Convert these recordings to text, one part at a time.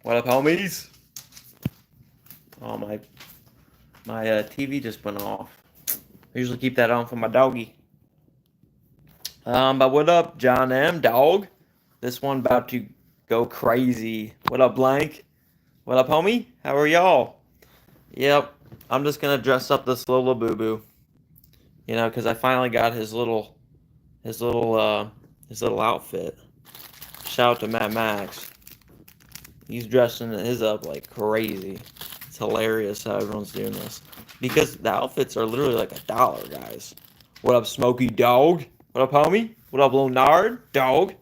What up, homies? Oh my TV just went off. I usually keep that on for my doggy. But what up, John M. Dog? This one about to go crazy. What up, Blank? What up, homie? How are y'all? Yep, I'm just gonna dress up this little labubu. Because I finally got his little his little outfit. Shout out to Matt Max. He's dressing his up like crazy. It's hilarious how everyone's doing this. Because the outfits are literally like $1, guys. What up, Smokey Dog? What up, homie? What up, Leonard? Dog?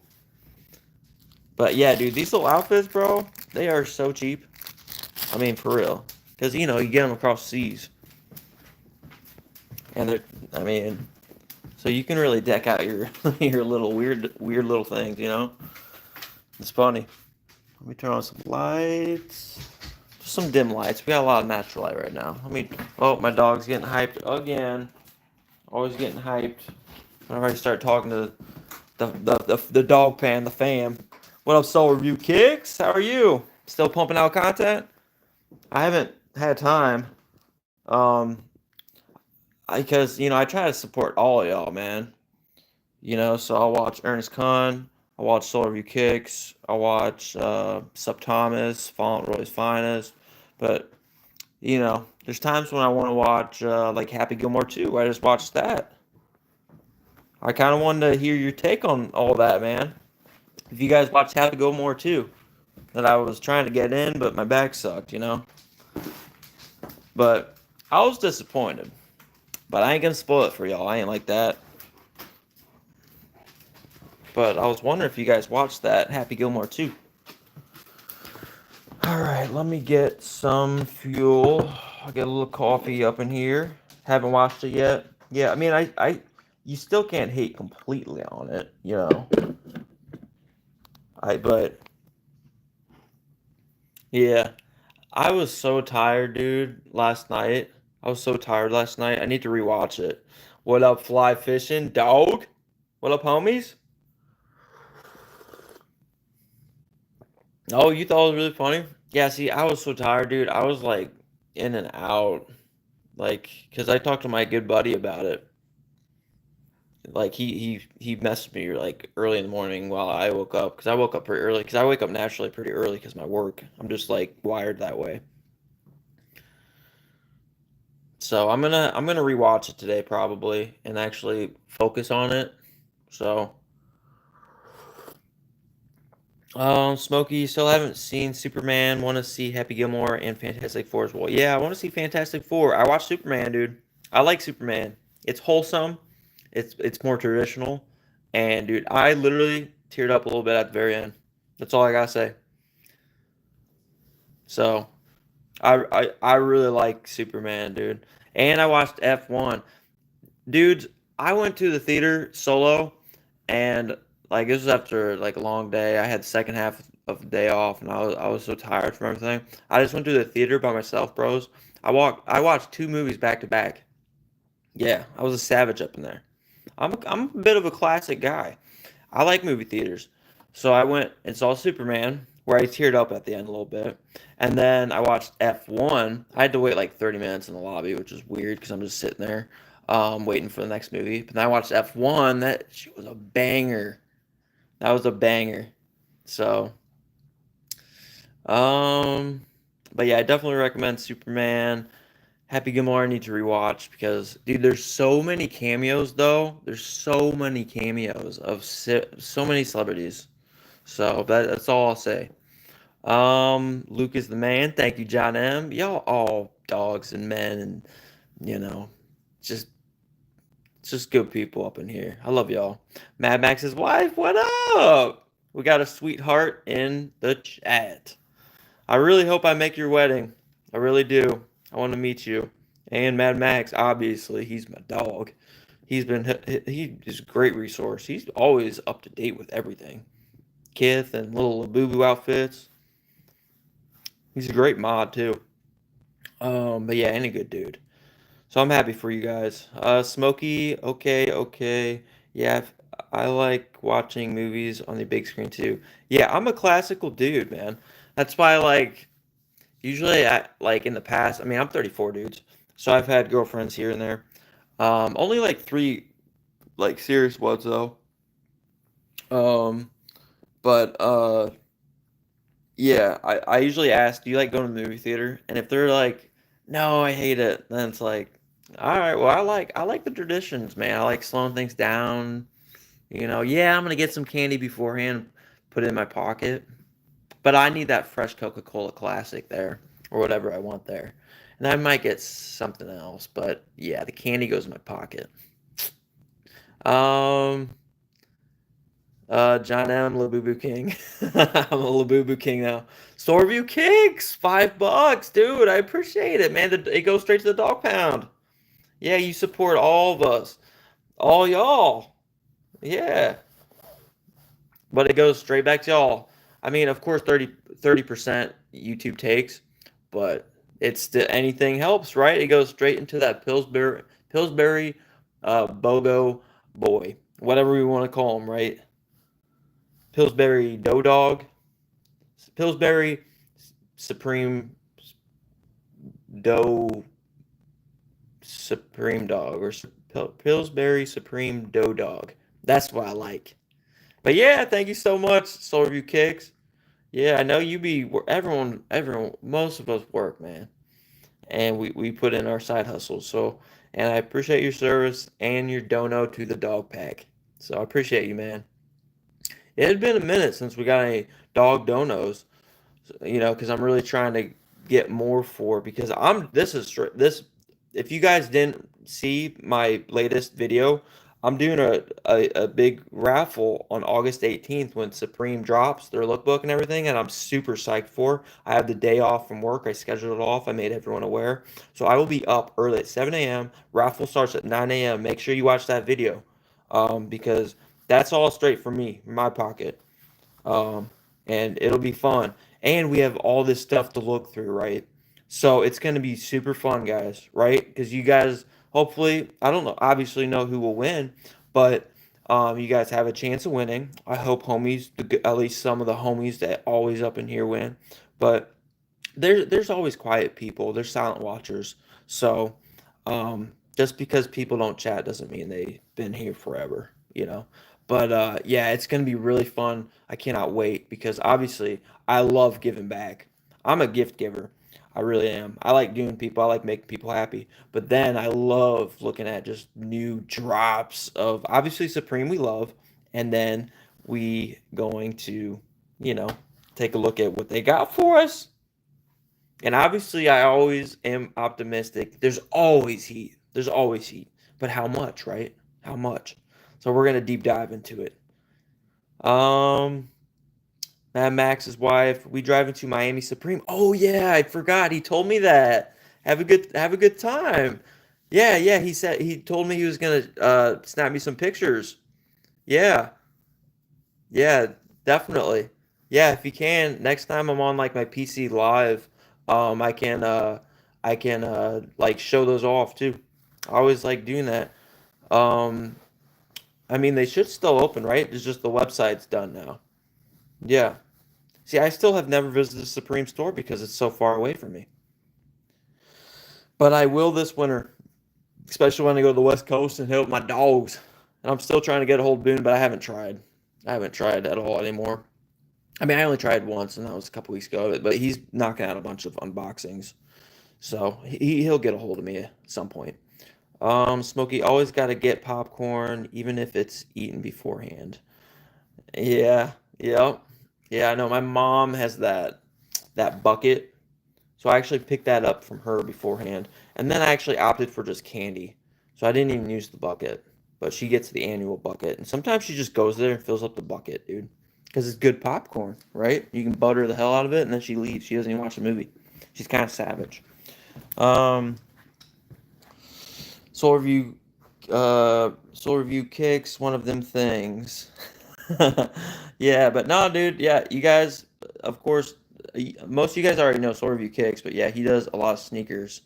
But yeah, dude, these little outfits, bro, they are so cheap. I mean, for real. Because, you get them across seas. And I mean, so you can really deck out your your little weird little things. It's funny. Let me turn on some lights. Just some dim lights. We got a lot of natural light right now. Oh, my dog's getting hyped again. Always getting hyped. Whenever I start talking to the dog pan, the fam. What up, Soul Review Kicks? How are you? Still pumping out content? I haven't had time. Um, because I try to support all of y'all, man. So I'll watch Ernest Kahn. I watch Soul Review Kicks. I watch Sup Thomas, Fauntleroy's Finest. But there's times when I want to watch like Happy Gilmore 2. I just watched that. I kind of wanted to hear your take on all that, man. If you guys watched Happy Gilmore 2, that I was trying to get in, but my back sucked. But I was disappointed. But I ain't gonna spoil it for y'all. I ain't like that. But I was wondering if you guys watched that Happy Gilmore 2. Alright, let me get some fuel. I'll get a little coffee up in here. Haven't watched it yet. Yeah, I mean, you still can't hate completely on it. But yeah, I was so tired, dude, last night. I was so tired last night. I need to rewatch it. What up, fly fishing, dog? What up, homies? Oh, you thought it was really funny? Yeah, see, I was so tired, dude. I was like in and out. Like, because I talked to my good buddy about it. Like he messaged me like early in the morning while I woke up because I woke up pretty early because I wake up naturally pretty early because my work. I'm just like wired that way. So I'm gonna rewatch it today probably and actually focus on it. So, Smokey, you still haven't seen Superman. Want to see Happy Gilmore and Fantastic Four as well? Yeah, I want to see Fantastic Four. I watched Superman, dude. I like Superman. It's wholesome. It's more traditional, and dude, I literally teared up a little bit at the very end. That's all I gotta say. So I really like Superman, dude. And I watched F1. Dude, I went to the theater solo and like this was after like a long day. I had the second half of the day off and I was so tired from everything. I just went to the theater by myself, bros. I watched two movies back to back. Yeah, I was a savage up in there. I'm a bit of a classic guy. I like movie theaters. So I went and saw Superman, where I teared up at the end a little bit. And then I watched F1. I had to wait like 30 minutes in the lobby, which was weird because I'm just sitting there waiting for the next movie. But then I watched F1. That shit was a banger. That was a banger. So, um, but yeah, I definitely recommend Superman. Happy Gilmore I need to rewatch because, dude, there's so many cameos though. There's so many cameos of so many celebrities. So that's all I'll say. Luke is the man. Thank you, John M. Y'all all dogs and men and you know, just just good people up in here. I love y'all. Mad Max's wife, what up? We got a sweetheart in the chat. I really hope I make your wedding. I really do. I want to meet you. And Mad Max, obviously, he's my dog. He is a great resource. He's always up to date with everything. Kith and little labubu outfits. He's a great mod too. But yeah, any good dude. So I'm happy for you guys. Smokey, okay, okay. Yeah, I like watching movies on the big screen too. Yeah, I'm a classical dude, man. That's why, like, usually, like in the past, I mean, I'm 34, dudes, so I've had girlfriends here and there. Only like three, like serious ones though. Um, but yeah, I usually ask, do you like going to the movie theater? And if they're like, no, I hate it, then it's like, all right, well, I like the traditions, man. I like slowing things down. Yeah, I'm gonna get some candy beforehand, put it in my pocket. But I need that fresh Coca-Cola Classic there, or whatever I want there. And I might get something else, but yeah, the candy goes in my pocket. Um, John M. Labubu King. I'm a Labubu King now. Storeview Kicks, $5, dude. I appreciate it, man. It goes straight to the dog pound. Yeah, you support all of us, all y'all. Yeah, but it goes straight back to y'all. I mean, of course, 30% YouTube takes, but it's the anything helps, right? It goes straight into that Pillsbury BOGO boy, whatever we want to call him, right? Pillsbury Dough Dog, Pillsbury Supreme Dough Supreme Dog, or Pillsbury Supreme Dough Dog. That's what I like. But yeah, thank you so much, Soul Review Kicks. Yeah, I know you be everyone, most of us work, man, and we put in our side hustles. So, and I appreciate your service and your dono to the dog pack. So I appreciate you, man. It had been a minute since we got any dog donos, because I'm really trying to get more for because I'm this is this. If you guys didn't see my latest video, I'm doing a big raffle on August 18th when Supreme drops their lookbook and everything, and I'm super psyched for. I have the day off from work. I scheduled it off. I made everyone aware. So I will be up early at 7 a.m. Raffle starts at 9 a.m. Make sure you watch that video, because that's all straight from me, my pocket, um, and it'll be fun. And we have all this stuff to look through, right? So it's going to be super fun, guys, right? Because you guys, hopefully, I don't know, obviously know who will win, but you guys have a chance of winning. I hope homies, at least some of the homies that always up in here win. But there's always quiet people. There's silent watchers. So just because people don't chat doesn't mean they've been here forever. But yeah, it's gonna be really fun. I cannot wait because obviously I love giving back. I'm a gift giver. I really am. I like doing people. I like making people happy. But then I love looking at just new drops of obviously Supreme we love, and then we going to, you know, take a look at what they got for us. And obviously, I always am optimistic. There's always heat. There's always heat. But how much, right? How much? So we're gonna deep dive into it. Um, Mad Max's wife. We driving to Miami Supreme. Oh yeah, I forgot. He told me that. Have a good time. Yeah, yeah. He told me he was gonna snap me some pictures. Yeah, yeah, definitely. Yeah, if you can, next time I'm on like my PC live, I can like show those off too. I always like doing that. Um, I mean they should still open, right? It's just the website's done now. Yeah. See, I still have never visited the Supreme store because it's so far away from me. But I will this winter, especially when I go to the West Coast and help my dogs. And I'm still trying to get a hold of Boone, but I haven't tried. I haven't tried at all anymore. I mean, I only tried once, and that was a couple weeks ago. But he's knocking out a bunch of unboxings, so he'll get a hold of me at some point. Smokey always got to get popcorn, even if it's eaten beforehand. Yeah, yeah, yeah. I know my mom has that bucket, so I actually picked that up from her beforehand, and then I actually opted for just candy, so I didn't even use the bucket. But she gets the annual bucket, and sometimes she just goes there and fills up the bucket, dude. Because it's good popcorn, right? You can butter the hell out of it, and then she leaves. She doesn't even watch the movie. She's kind of savage. Um, Soul review, Soul review kicks one of them things. Yeah, but no, dude. Yeah, you guys, of course, most of you guys already know Soul review kicks, but yeah, he does a lot of sneakers,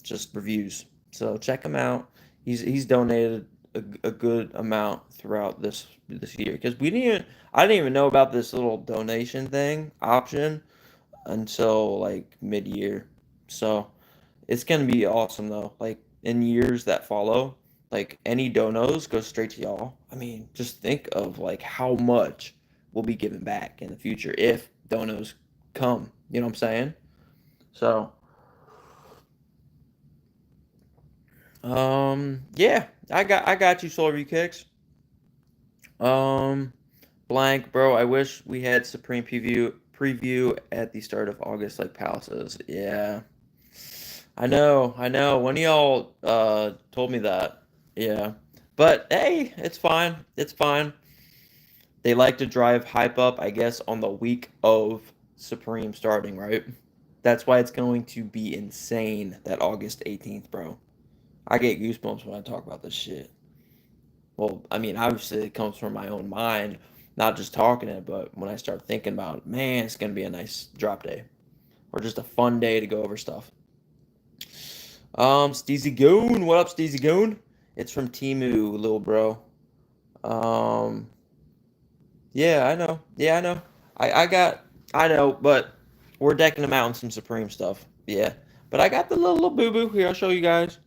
just reviews. So check him out. He's donated. a good amount throughout this year because I didn't even know about this little donation thing option until like mid-year. So it's gonna be awesome though. Like in years that follow, like any donos go straight to y'all. I mean, just think of like how much will be given back in the future if donos come. You know what I'm saying? So, yeah, I got you, Solar View Kicks. Um, blank, bro. I wish we had Supreme preview at the start of August like Palaces. Yeah, I know, I know. One of y'all told me that. Yeah, but hey, it's fine. It's fine. They like to drive hype up, I guess, on the week of Supreme starting, right? That's why it's going to be insane that August 18th, bro. I get goosebumps when I talk about this shit. Well, I mean, obviously it comes from my own mind, not just talking it, but when I start thinking about it, man, it's gonna be a nice drop day or just a fun day to go over stuff. Steezy Goon, what up, Steezy Goon? It's from Timu, little bro. Um, yeah, I know. Yeah, I know. I know, but we're decking them out in some Supreme stuff. Yeah, but I got the little boo boo here. I'll show you guys.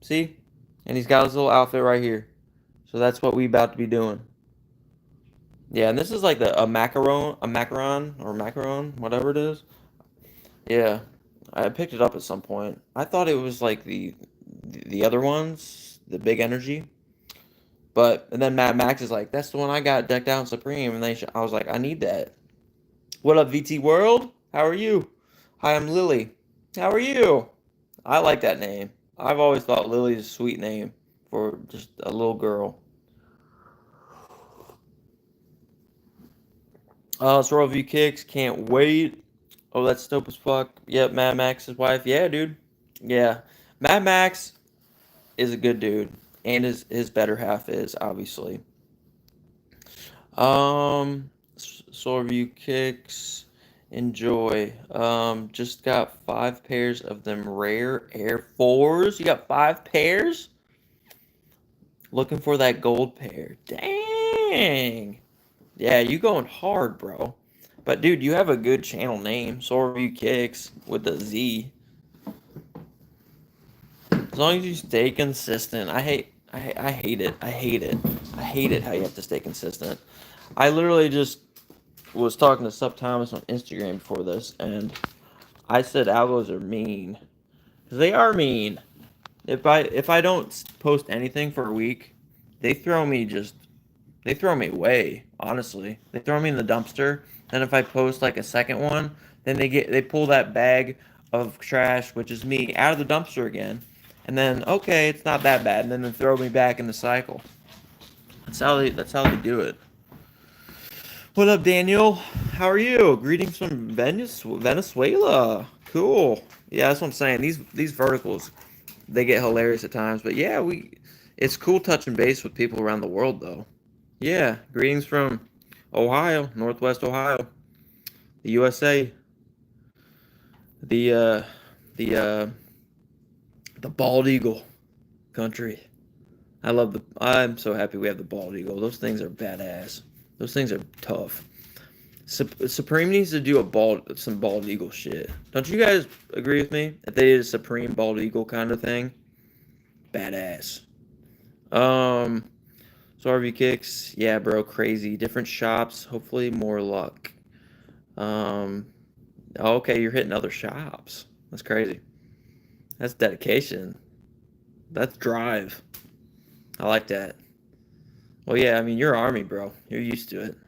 See, and he's got his little outfit right here. So that's what we about to be doing. Yeah, and this is like a macaron, whatever it is. Yeah, I picked it up at some point. I thought it was like the other ones, the big energy. But and then Mad Max is like, that's the one I got decked out in Supreme, and I was like, I need that. What up, VT World? How are you? Hi, I'm Lily. How are you? I like that name. I've always thought Lily's a sweet name for just a little girl. Sorrel View Kicks, can't wait. Oh, that's dope as fuck. Yep, Mad Max's wife. Yeah, dude. Yeah. Mad Max is a good dude. And his better half is, obviously. Solar View Kicks. Enjoy. Just got 5 pairs of them rare Air 4s. You got 5 pairs? Looking for that gold pair. Dang. Yeah, you going hard, bro. But dude, you have a good channel name, Solar View Kicks with the Z. As long as you stay consistent. I hate it. I hate it. I hate it how you have to stay consistent. I literally just was talking to Sup Thomas on Instagram before this, and I said algos are mean. 'Cause they are mean. If I don't post anything for a week, they throw me just they throw me away, honestly. They throw me in the dumpster. And if I post like a second one, then they pull that bag of trash, which is me, out of the dumpster again. And then okay, it's not that bad, and then they throw me back in the cycle. That's how they do it. What up, Daniel? How are you? Greetings from Venezuela. Cool. Yeah, that's what I'm saying. These verticals, they get hilarious at times, but yeah, it's cool touching base with people around the world though. Yeah, greetings from Ohio, Northwest Ohio, the USA, the uh, the uh, the bald eagle country. I'm so happy we have the bald eagle. Those things are badass. Those things are tough. Supreme needs to do some bald eagle shit. Don't you guys agree with me? If they did a Supreme bald eagle kind of thing, badass. Um, so RV kicks, yeah, bro, crazy. Different shops. Hopefully more luck. Um, okay, you're hitting other shops. That's crazy. That's dedication. That's drive. I like that. Well, yeah, I mean, you're Army, bro. You're used to it.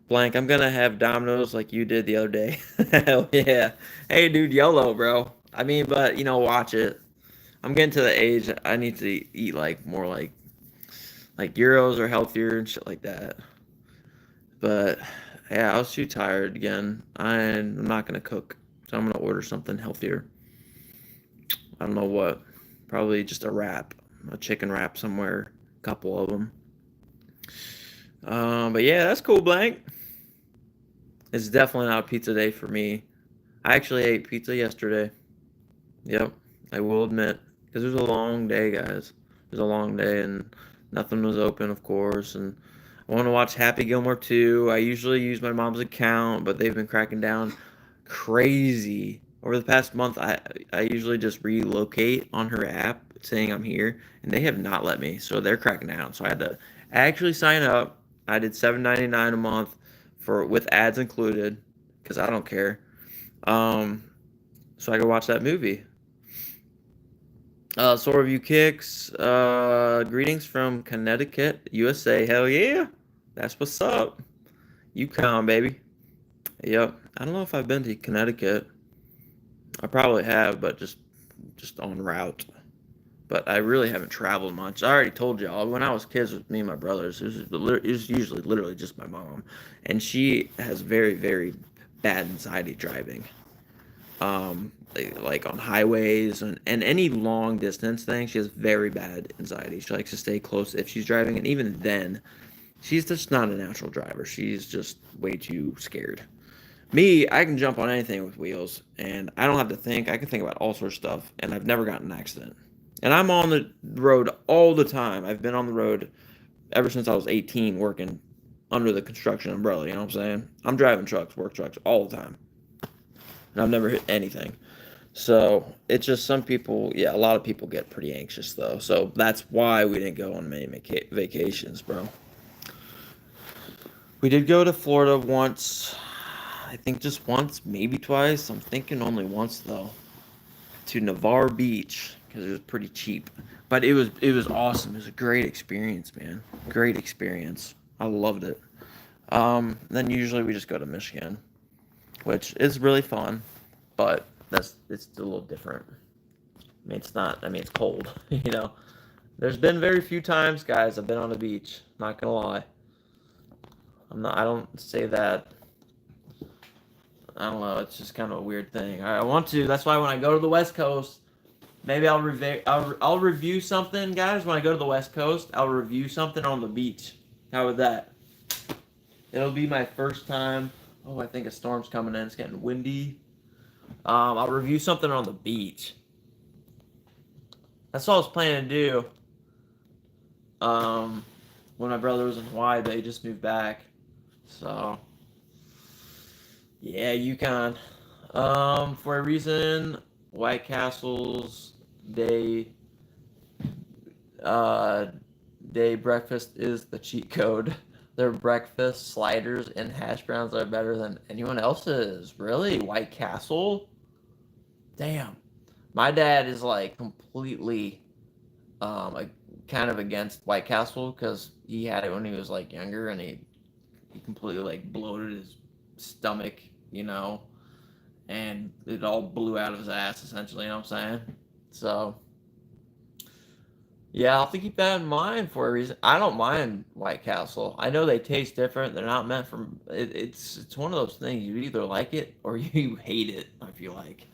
Blank, I'm gonna have Domino's like you did the other day. Hell yeah. Hey, dude, YOLO, bro. I mean, but, watch it. I'm getting to the age I need to eat like more like gyros or healthier and shit like that. But yeah, I was too tired again. I'm not gonna cook, so I'm gonna order something healthier. I don't know what. Probably just a chicken wrap somewhere. A couple of them. But yeah, that's cool, Blank. It's definitely not a pizza day for me. I actually ate pizza yesterday. Yep, I will admit, because it was a long day, guys. It was a long day, and Nothing was open, of course, and I want to watch Happy Gilmore 2. I usually use my mom's account, but they've been cracking down crazy. Over the past month, I usually just relocate on her app saying I'm here, and they have not let me. So they're cracking down. So I had to actually sign up. I did $7.99 a month for with ads included because I don't care. Um, so I could watch that movie. Soul Review Kicks. Greetings from Connecticut, USA. Hell yeah. That's what's up. UConn, baby. Yep. I don't know if I've been to Connecticut. I probably have, but just on route. But I really haven't traveled much. I already told y'all when I was kids with me and my brothers, it was usually literally just my mom, and she has very very bad anxiety driving. Like on highways and any long distance thing, she has very bad anxiety. She likes to stay close if she's driving, and even then, she's just not a natural driver. She's just way too scared. Me, I can jump on anything with wheels, and I don't have to think. I can think about all sorts of stuff, and I've never gotten an accident. And I'm on the road all the time. I've been on the road ever since I was 18, working under the construction umbrella. You know what I'm saying? I'm driving trucks, work trucks, all the time, and I've never hit anything. So it's just some people, yeah, a lot of people get pretty anxious though. So that's why we didn't go on many vacations, bro. We did go to Florida once. I think just once, maybe twice. I'm thinking only once though. To Navarre Beach because it was pretty cheap. But it was awesome. It was a great experience, man. Great experience. I loved it. Then usually we just go to Michigan, which is really fun, but it's a little different. I mean, it's not. I mean, it's cold. You know, there's been very few times, guys. I've been on a beach. Not gonna lie. I'm not. I don't say that. I don't know. It's just kind of a weird thing. I want to. That's why when I go to the West Coast, maybe I'll review something, guys. When I go to the West Coast, I'll review something on the beach. How would that? It'll be my first time. Oh, I think a storm's coming in. It's getting windy. I'll review something on the beach. That's all I was planning to do. When my brother was in Hawaii, they just moved back. So, yeah, UConn. For a reason, White Castle's day uh, day breakfast is the cheat code. Their breakfast sliders and hash browns are better than anyone else's. Really? White Castle? Damn. My dad is like completely like kind of against White Castle because he had it when he was like younger and he completely like bloated his stomach, you know, and it all blew out of his ass essentially, you know what I'm saying? So yeah, I'll have to keep that in mind for a reason. I don't mind White Castle. I know they taste different. They're not meant for it's one of those things you either like it or you hate it, I feel like.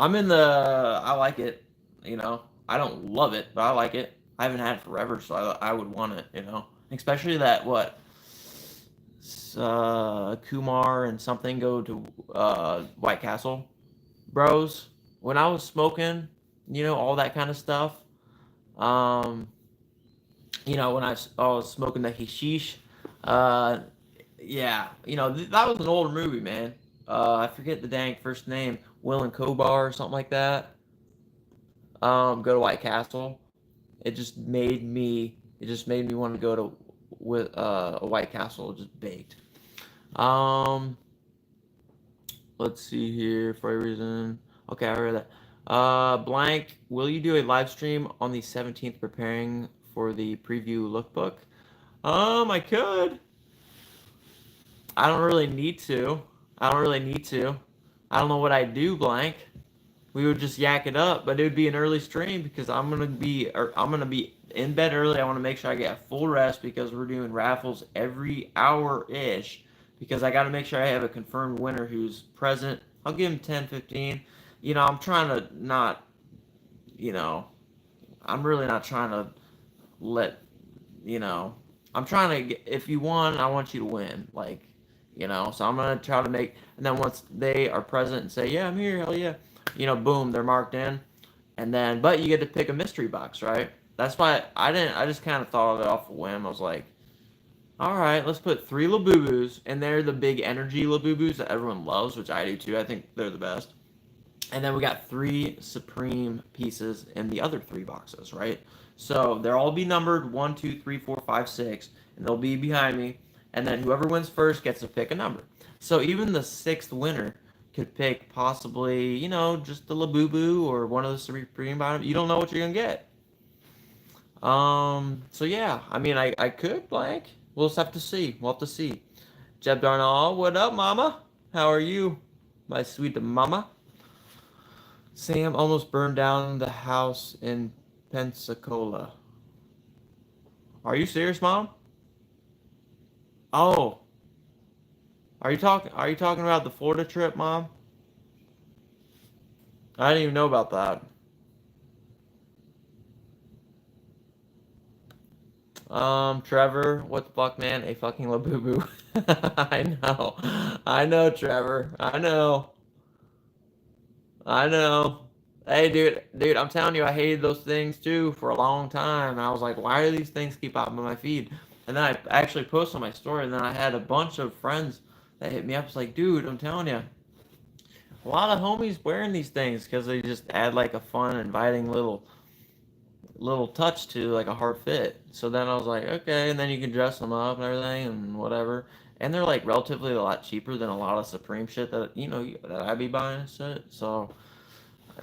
I'm in the I like it, you know. I don't love it, but I like it. I haven't had it forever, so I would want it, you know. Especially that what Kumar and something go to White Castle Bros. When I was smoking, you know, all that kind of stuff. Um, you know, when I was smoking the hashish, uh, yeah, you know, that was an older movie, man. I forget the dang first name, Will and Kobar or something like that. Go to White Castle. It just made me want to go to with a White Castle just baked. Um, let's see here for a reason. Okay, I read that. Blank, will you do a live stream on the 17th preparing for the preview lookbook? I could. I don't really need to. I don't really need to. I don't know what I do, Blank. We would just yak it up, but it would be an early stream because I'm gonna be in bed early. I want to make sure I get full rest because we're doing raffles every hour ish. Because I got to make sure I have a confirmed winner who's present. I'll give him 10, 15. You know, I'm trying to not, you know, I'm really not trying to let, you know, I'm trying to get, if you won, I want you to win. Like, you know, so I'm going to try to make, and then once they are present and say, yeah, I'm here, hell yeah, you know, boom, they're marked in. And then, but you get to pick a mystery box, right? That's why I didn't. I just kind of thought of it off a whim. I was like, all right, let's put 3 labubus, and they're the big energy labubus that everyone loves, which I do too. I think they're the best. And then we got 3 Supreme pieces in the other 3 boxes, right? So they'll all be numbered 1, 2, 3, 4, 5, 6, and they'll be behind me. And then whoever wins first gets to pick a number. So even the sixth winner could pick possibly, just the Labubu or one of the Supreme bottom. You don't know what you're gonna get. So yeah, I mean, I could blank. We'll just have to see. We'll have to see. Jeb Darnall, what up, mama? How are you, my sweet mama? Sam almost burned down the house in Pensacola. Are you serious, Mom? Oh, are you talking about the Florida trip, Mom? I didn't even know about that. Trevor, what the fuck, man? A fucking labubu. I know. I know, Trevor. I know. I know. Hey, dude, I'm telling you, I hated those things too for a long time. And I was like, why do these things keep popping on my feed? And then I actually posted on my story, and then I had a bunch of friends that hit me up. It's like, dude, I'm telling you, a lot of homies wearing these things because they just add like a fun, inviting little touch to like a hard fit. So then I was like, okay, and then you can dress them up and everything and whatever. And they're like relatively a lot cheaper than a lot of Supreme shit that that I'd be buying and shit. So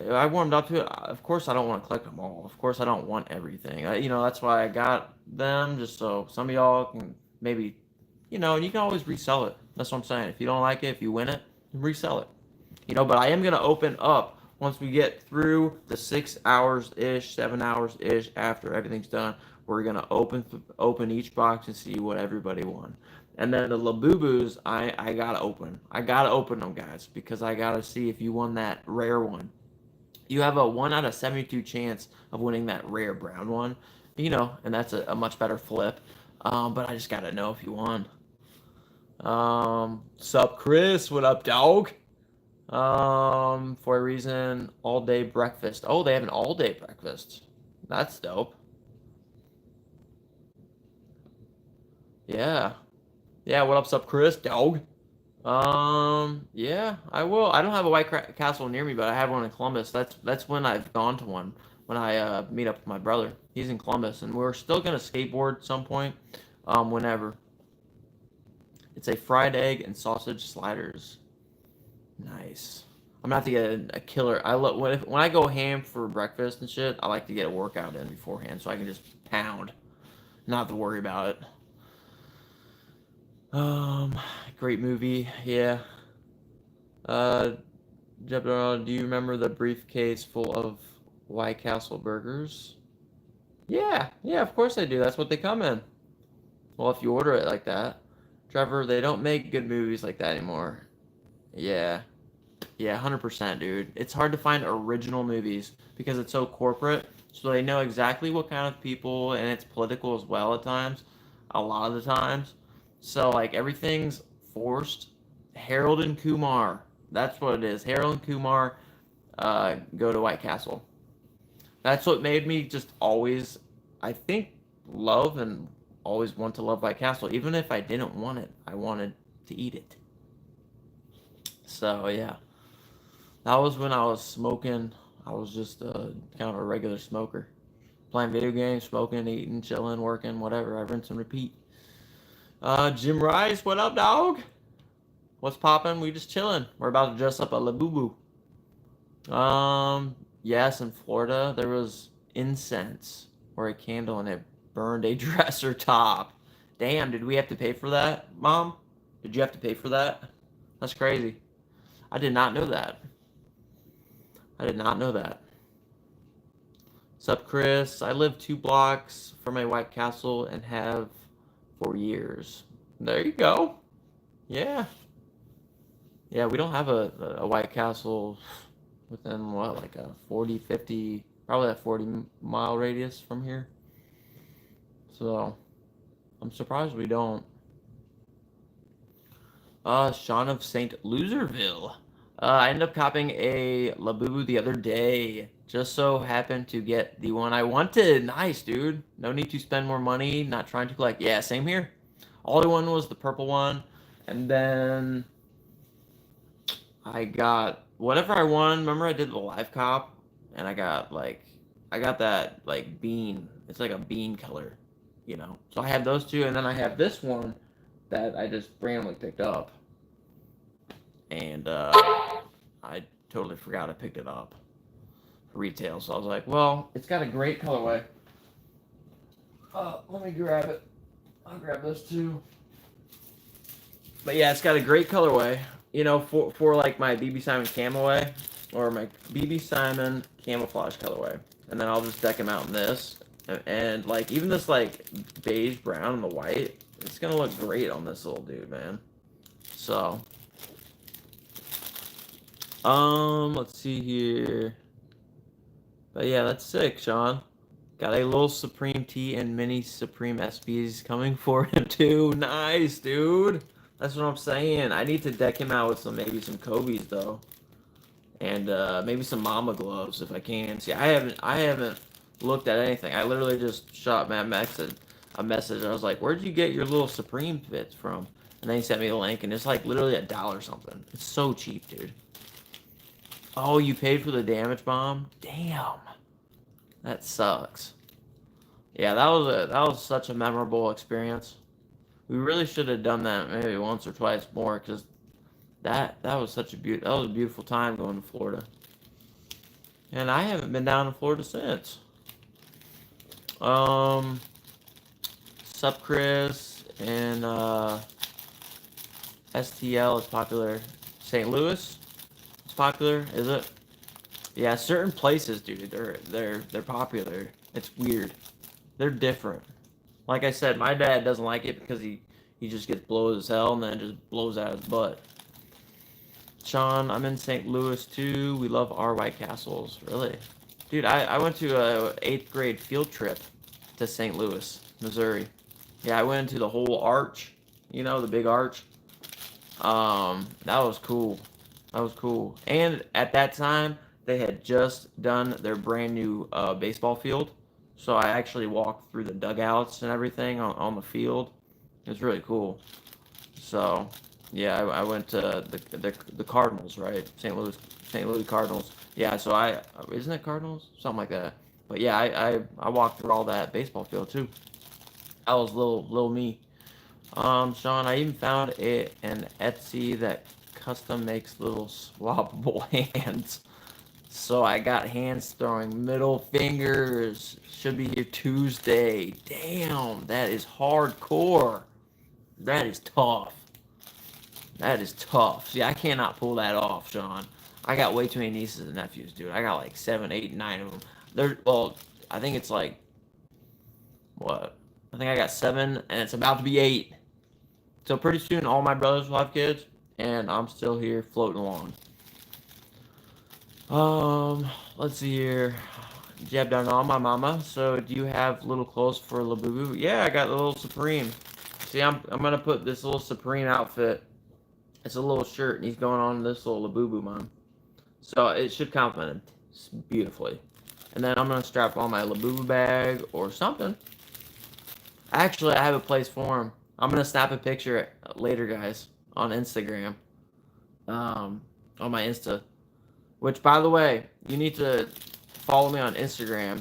I warmed up to it. Of course, I don't want to collect them all. Of course, I don't want everything. That's why I got them, just so some of y'all can maybe, and you can always resell it. That's what I'm saying. If you don't like it, if you win it, resell it. But I am gonna open up once we get through the 6 hours ish, 7 hours ish after everything's done. We're gonna open each box and see what everybody won. And then the Labubus, I gotta open. I gotta open them, guys, because I gotta see if you won that rare one. You have a 1 out of 72 chance of winning that rare brown one, and that's a much better flip. But I just gotta know if you won. Sup, Chris? What up, dog? For a reason, all day breakfast. Oh, they have an all day breakfast. That's dope. Yeah. Yeah, what up, sup, Chris? Dog. Yeah, I will. I don't have a Castle near me, but I have one in Columbus. That's when I've gone to one. When I meet up with my brother. He's in Columbus, and we're still gonna skateboard at some point. Whenever. It's a fried egg and sausage sliders. Nice. I'm gonna have to get a killer. I love when I go ham for breakfast and shit. I like to get a workout in beforehand, so I can just pound, not have to worry about it. Um, Great movie. Yeah. Uh, do you remember the briefcase full of White Castle burgers? Yeah, yeah, of course I do. That's what they come in. Well, if you order it like that, Trevor, they don't make good movies like that anymore. Yeah, yeah, 100%, dude. It's hard to find original movies because it's so corporate. So they know exactly what kind of people, and it's political as well at times, a lot of the times. So, like, everything's forced. Harold and Kumar. That's what it is. Harold and Kumar go to White Castle. That's what made me just always, I think, love and always want to love White Castle. Even if I didn't want it, I wanted to eat it. So, yeah. That was when I was smoking. I was just kind of a regular smoker. Playing video games, smoking, eating, chilling, working, whatever. I rinse and repeat. Jim Rice, what up, dog? What's poppin'? We just chilling. We're about to dress up a labubu. Yes, in Florida, there was incense or a candle and it burned a dresser top. Damn, did we have to pay for that, Mom? Did you have to pay for that? That's crazy. I did not know that. I did not know that. Sup, Chris? I live 2 blocks from a White Castle and have for years. There you go. Yeah. Yeah, we don't have a White Castle within what, like a 40, 50, probably a 40-mile radius from here. So, I'm surprised we don't. Sean of St. Loserville. I ended up copying a labubu the other day. Just so happened to get the one I wanted. Nice, dude. No need to spend more money. Not trying to collect. Yeah, same here. All I wanted was the purple one. And then I got whatever I won. Remember I did the live cop? And I got that, like, bean. It's like a bean color, you know? So I have those two. And then I have this one that I just randomly picked up. And, I totally forgot I picked it up for retail. So I was like, well, it's got a great colorway. Let me grab it. I'll grab this too. But yeah, it's got a great colorway. You know, for like my BB Simon camaway or my BB Simon camouflage colorway. And then I'll just deck them out in this. And like even this like beige brown and the white, it's gonna look great on this little dude, man. So let's see here. But yeah, that's sick, Sean. Got a little Supreme T and mini Supreme SBs coming for him too. Nice, dude. That's what I'm saying. I need to deck him out with maybe some Kobe's though, and maybe some Mama gloves if I can. See, I haven't looked at anything. I literally just shot Matt Max a message. I was like, "Where'd you get your little Supreme fits from?" And then he sent me the link, and it's like literally $1 something. It's so cheap, dude. Oh, you paid for the damage bomb? Damn. That sucks. Yeah, that was such a memorable experience. We really should have done that maybe once or twice more because that was such a beautiful time going to Florida. And I haven't been down to Florida since. Sup Chris and STL is popular. St. Louis is popular, is it? Yeah, certain places, dude, they're popular. It's weird. They're different. Like I said, my dad doesn't like it because he just gets blows as hell and then just blows out his butt. Sean, I'm in St. Louis too. We love our White Castles. Really? Dude, I went to a 8th grade field trip to St. Louis, Missouri. Yeah, I went into the whole arch. You know, the big arch. That was cool. That was cool. And at that time, they had just done their brand new baseball field. So I actually walked through the dugouts and everything on the field. It was really cool. So, yeah, I went to the Cardinals, right? St. Louis Cardinals. Yeah, so isn't it Cardinals? Something like that. But yeah, I walked through all that baseball field too. I was little me. Sean, I even found an Etsy that custom makes little swappable hands. So I got hands throwing middle fingers. Should be here Tuesday. Damn, that is hardcore. That is tough. That is tough. See, I cannot pull that off, Sean. I got way too many nieces and nephews, dude. I got like 7, 8, 9 of them. Well, I think it's like, what? I think I got 7, and it's about to be 8. So pretty soon, all my brothers will have kids, and I'm still here floating along. Let's see here. Jeb done all my mama. So do you have little clothes for labubu? Yeah, I got the little Supreme. See, I'm gonna put this little Supreme outfit. It's a little shirt, and he's going on this little labubu mom. So it should complement him beautifully. And then I'm gonna strap on my labubu bag or something. Actually, I have a place for him. I'm gonna snap a picture later, guys, on Instagram. On my Insta. Which, by the way, you need to follow me on Instagram.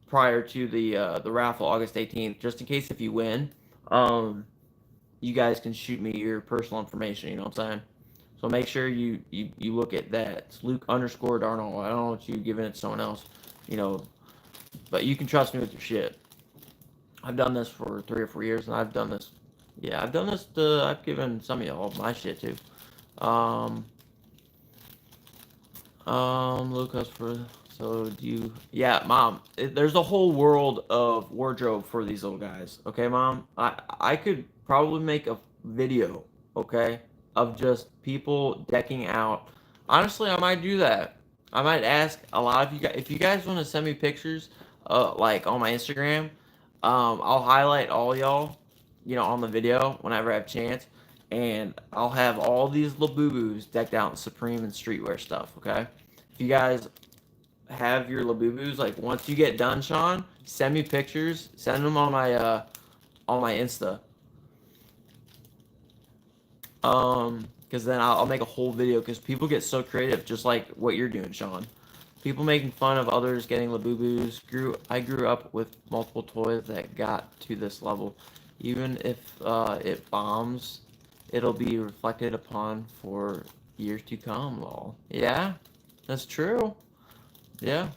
Prior to the raffle, August 18th, just in case if you win, you guys can shoot me your personal information. You know what I'm saying? So make sure you look at that. It's Luke _ Darnold. I don't want you giving it to someone else. You know, but you can trust me with your shit. I've done this for 3 or 4 years, and I've done this. Yeah, I've done this. I've given some of y'all my shit too. Lucas for so do you? Yeah, Mom. There's a whole world of wardrobe for these little guys. Okay, Mom. I could probably make a video. Okay, of just people decking out. Honestly, I might do that. I might ask a lot of you guys if you guys want to send me pictures, like on my Instagram. I'll highlight all y'all, you know, on the video whenever I have a chance. and I'll have all these labubus decked out in Supreme and streetwear stuff. Okay, if you guys have your labubus, like once you get done, Sean, send me pictures. Send them on my Insta. Because then I'll make a whole video. Because people get so creative, just like what you're doing, Sean. People making fun of others getting labubus. I grew up with multiple toys that got to this level. Even if it bombs, it'll be reflected upon for years to come. Lol. Yeah, that's true. Yeah,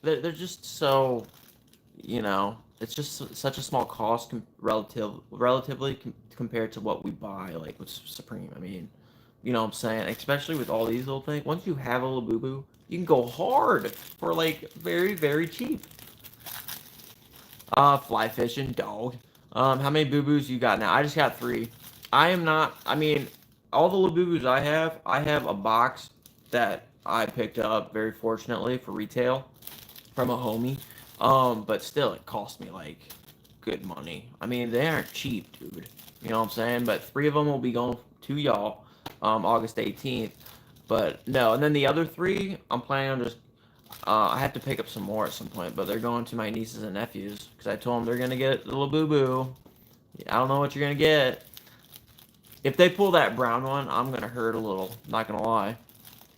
they're just so, it's just such a small cost relatively compared to what we buy, like with Supreme. I mean, you know what I'm saying? Especially with all these little things. Once you have a labubu, you can go hard for like very, very cheap. Fly fishing, dog. How many boo-boos you got now? I just got 3. I am not, I mean, all the labubus I have a box that I picked up very fortunately for retail from a homie. But still, it cost me like good money. I mean, they aren't cheap, dude. You know what I'm saying? But 3 of them will be going to y'all, August 18th. But no, and then the other 3, I'm planning on just. I have to pick up some more at some point, but they're going to my nieces and nephews because I told them they're gonna get a little boo boo. I don't know what you're gonna get. If they pull that brown one, I'm gonna hurt a little. Not gonna lie,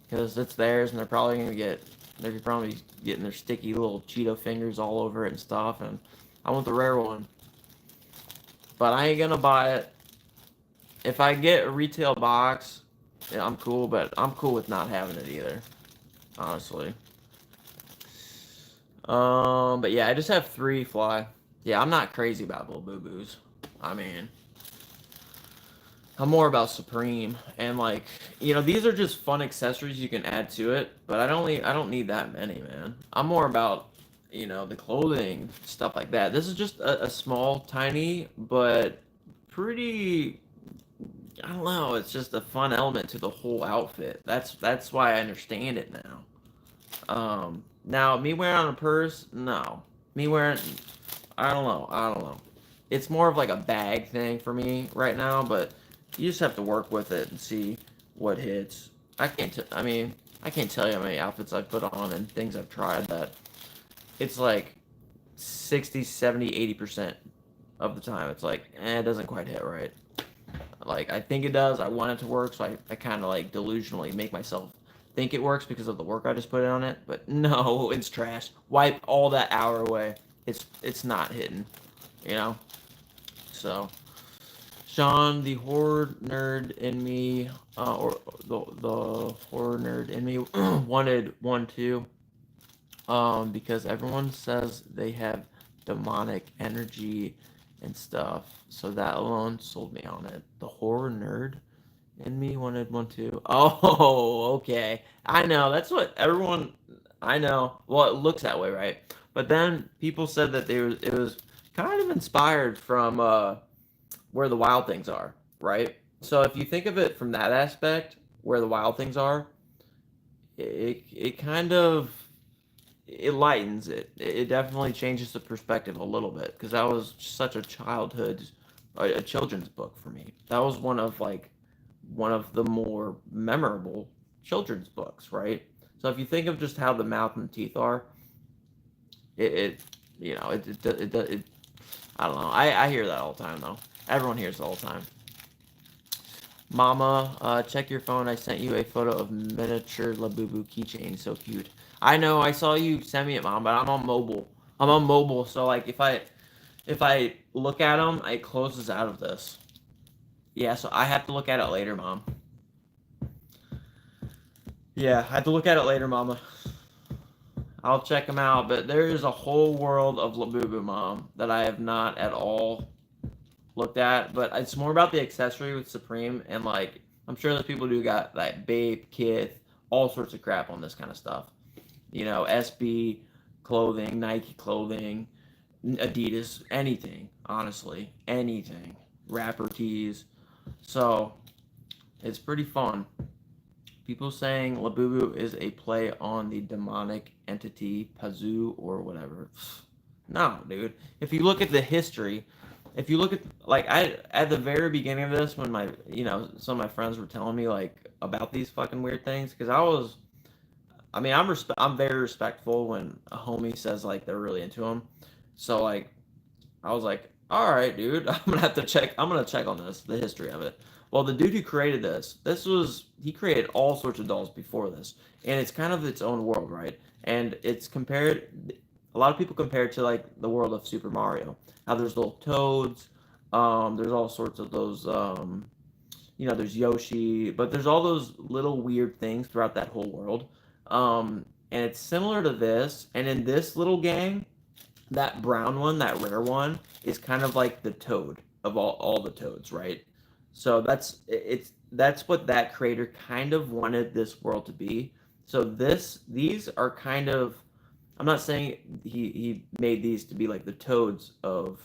because it's theirs, and they're probably gonna get. They're probably getting their sticky little Cheeto fingers all over it and stuff. And I want the rare one, but I ain't gonna buy it. If I get a retail box, yeah, I'm cool. But I'm cool with not having it either, honestly. But yeah, I just have 3 fly. Yeah, I'm not crazy about little boo-boos. I mean, I'm more about Supreme and like, these are just fun accessories you can add to it, but I don't need that many, man. I'm more about, the clothing, stuff like that. This is just a small, tiny, but pretty, I don't know, it's just a fun element to the whole outfit. That's why I understand it now. Now me wearing on a purse, no. Me wearing, I don't know. I don't know. It's more of like a bag thing for me right now, but you just have to work with it and see what hits. I mean, I can't tell you how many outfits I've put on and things I've tried that it's like 60, 70, 80% of the time. It's like, it doesn't quite hit right. Like, I think it does. I want it to work, so I kind of like delusionally make myself think it works because of the work I just put in on it. But no, it's trash. Wipe all that hour away. It's not hitting, you know? So, Sean, the horror nerd in me, or the horror nerd in me wanted one too, because everyone says they have demonic energy and stuff. So that alone sold me on it. The horror nerd in me wanted one too. Oh, okay. I know. That's what everyone. I know. Well, it looks that way, right? But then people said that it was kind of inspired from where the wild things are, right? So if you think of it from that aspect, where the wild things are, it kind of it lightens it. It definitely changes the perspective a little bit because that was such a a children's book for me. That was one of the more memorable children's books, right? So if you think of just how the mouth and the teeth are, it I don't know. I hear that all the time though. Everyone hears it all the time. Mama, check your phone. I sent you a photo of miniature labubu keychain. So cute. I know. I saw you send me it, Mom, but I'm on mobile. I'm on mobile, so like if I look at them, it closes out of this. Yeah, so I have to look at it later, Mom. Yeah, I have to look at it later, Mama. I'll check them out, but there is a whole world of labubu, Mom, that I have not at all looked at, but it's more about the accessory with Supreme, and like I'm sure there's people who got like Babe, Kith, all sorts of crap on this kind of stuff. SB clothing, Nike clothing, Adidas, anything, honestly, anything, rapper tees. So it's pretty fun. People saying Labubu is a play on the demonic entity Pazu or whatever. No, dude. If you look at the history, if you look at like I at the very beginning of this when my some of my friends were telling me like about these fucking weird things because I mean I'm very respectful when a homie says like they're really into them. So like I was like, all right, dude, I'm gonna check on this, the history of it. Well, the dude who created he created all sorts of dolls before this, and it's kind of its own world, right? And it's compared, a lot of people compare it to like the world of Super Mario. How there's little toads, there's all sorts of those, there's Yoshi, but there's all those little weird things throughout that whole world. And it's similar to this, and in this little gang, that brown one, that rare one, is kind of like the toad of all the toads, right? So that's what that creator kind of wanted this world to be. So these are kind of, I'm not saying he made these to be like the toads of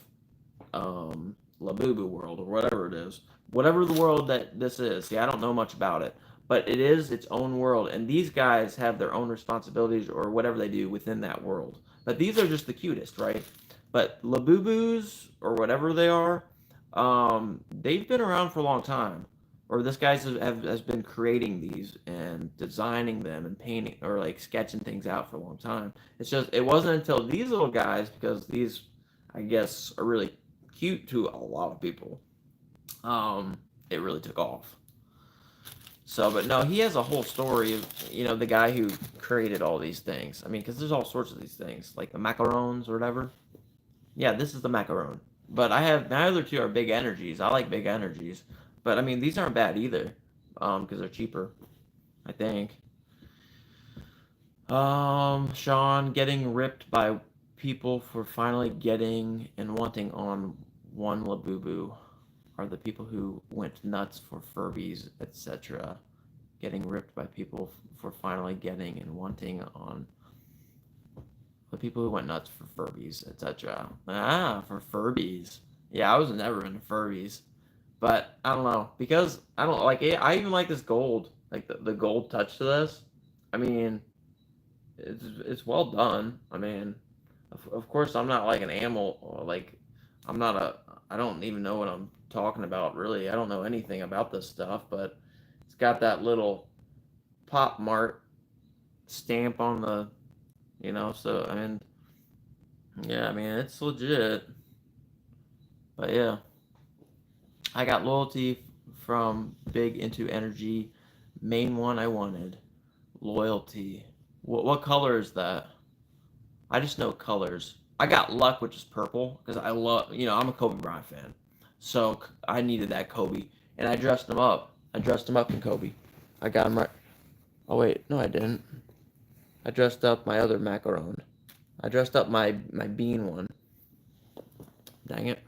labubu world or whatever it is, whatever the world that this is. See, I don't know much about it, but it is its own world, and these guys have their own responsibilities or whatever they do within that world. But these are just the cutest, right? But labubus or whatever they are, they've been around for a long time. Or this guy has been creating these and designing them and painting or like sketching things out for a long time. It's just it wasn't until these little guys, because these I guess are really cute to a lot of people. It really took off. So, but no, he has a whole story of, the guy who created all these things. I mean, because there's all sorts of these things, like the macarons or whatever. Yeah, this is the macaron. But my other two are big energies. I like big energies. But I mean, these aren't bad either, because they're cheaper, I think. Sean getting ripped by people for finally getting and wanting on one labubu are the people who went nuts for Furbies, etc. Getting ripped by people for finally getting and wanting on the people who went nuts for Furbies, etc. Ah, for Furbies. Yeah, I was never into Furbies, but I don't know because I don't like it. I even like this gold, like the gold touch to this. I mean, it's well done. I mean, of course, I'm not like an animal, or like I'm not a. I don't even know what I'm talking about really. I don't know anything about this stuff, but it's got that little Pop Mart stamp on the, So I mean, yeah, I mean it's legit. But yeah, I got loyalty from Big Into Energy. Main one I wanted, loyalty. What color is that? I just know colors. I got luck, which is purple, because I love, I'm a Kobe Bryant fan. So I needed that Kobe, and I dressed him up. I dressed him up in Kobe. I got him right. Oh wait, no, I didn't. I dressed up my other macaron. I dressed up my bean one. Dang it!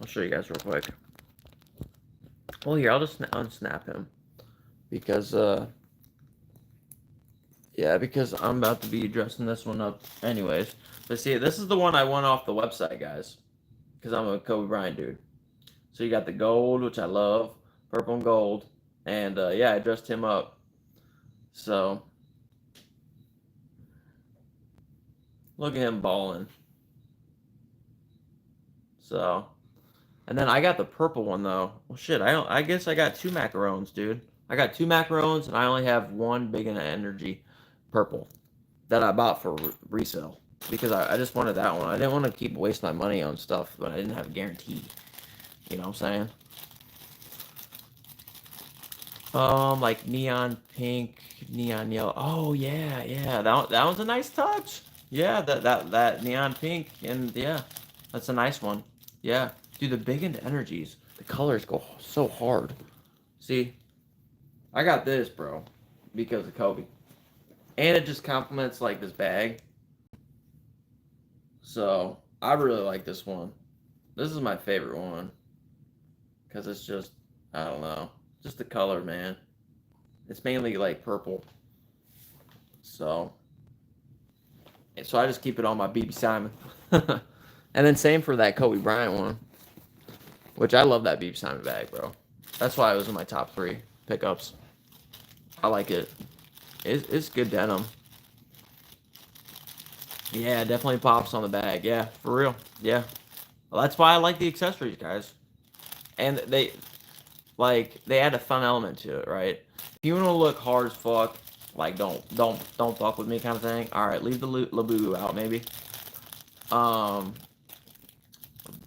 I'll show you guys real quick. Well, here I'll just unsnap him because yeah, because I'm about to be dressing this one up anyways. But see, this is the one I won off the website, guys, because I'm a Kobe Bryant dude. So you got the gold, which I love, purple and gold, and yeah, I dressed him up. So look at him balling. So, and then I got the purple one though. Well, shit, I guess I got two macarons, dude. I got two macarons, and I only have one big energy purple that I bought for resale because I just wanted that one. I didn't want to keep wasting my money on stuff, but I didn't have a guarantee. You know what I'm saying? Like neon pink, neon yellow. Oh yeah, that one's a nice touch. Yeah, that neon pink, and yeah, that's a nice one. Yeah, dude, the big into energies, the colors go so hard. See, I got this, bro, because of Kobe, and it just complements like this bag. So I really like this one. This is my favorite one because it's just, I don't know, just the color, man. It's mainly like purple. So I just keep it on my BB Simon. And then same for that Kobe Bryant one, which I love that BB Simon bag, bro. That's why it was in my top 3 pickups. I like it. It's good denim. Yeah, definitely pops on the bag. Yeah, for real. Yeah. Well, that's why I like the accessories, guys. And they add a fun element to it, right? If you want to look hard as fuck, like don't fuck with me kind of thing. All right, leave the labubu out maybe. Um,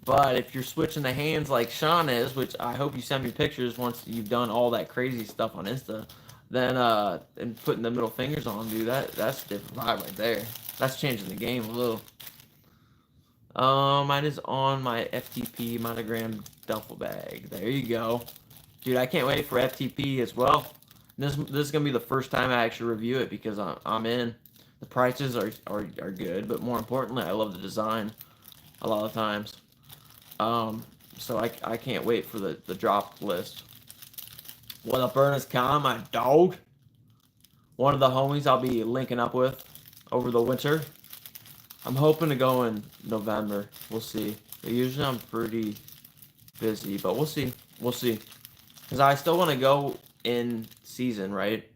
but if you're switching the hands like Sean is, which I hope you send me pictures once you've done all that crazy stuff on Insta, then and putting the middle fingers on, dude, that's a different vibe right there. That's changing the game a little. Mine is on my FTP monogram duffel bag. There you go. Dude, I can't wait for FTP as well. This is gonna be the first time I actually review it because I'm in. The prices are good, but more importantly, I love the design a lot of times. So I can't wait for the drop list. What up, Ernest Khan, my dog? One of the homies I'll be linking up with over the winter. I'm hoping to go in November. We'll see. Usually I'm pretty busy, but we'll see. We'll see. Because I still want to go in season, right?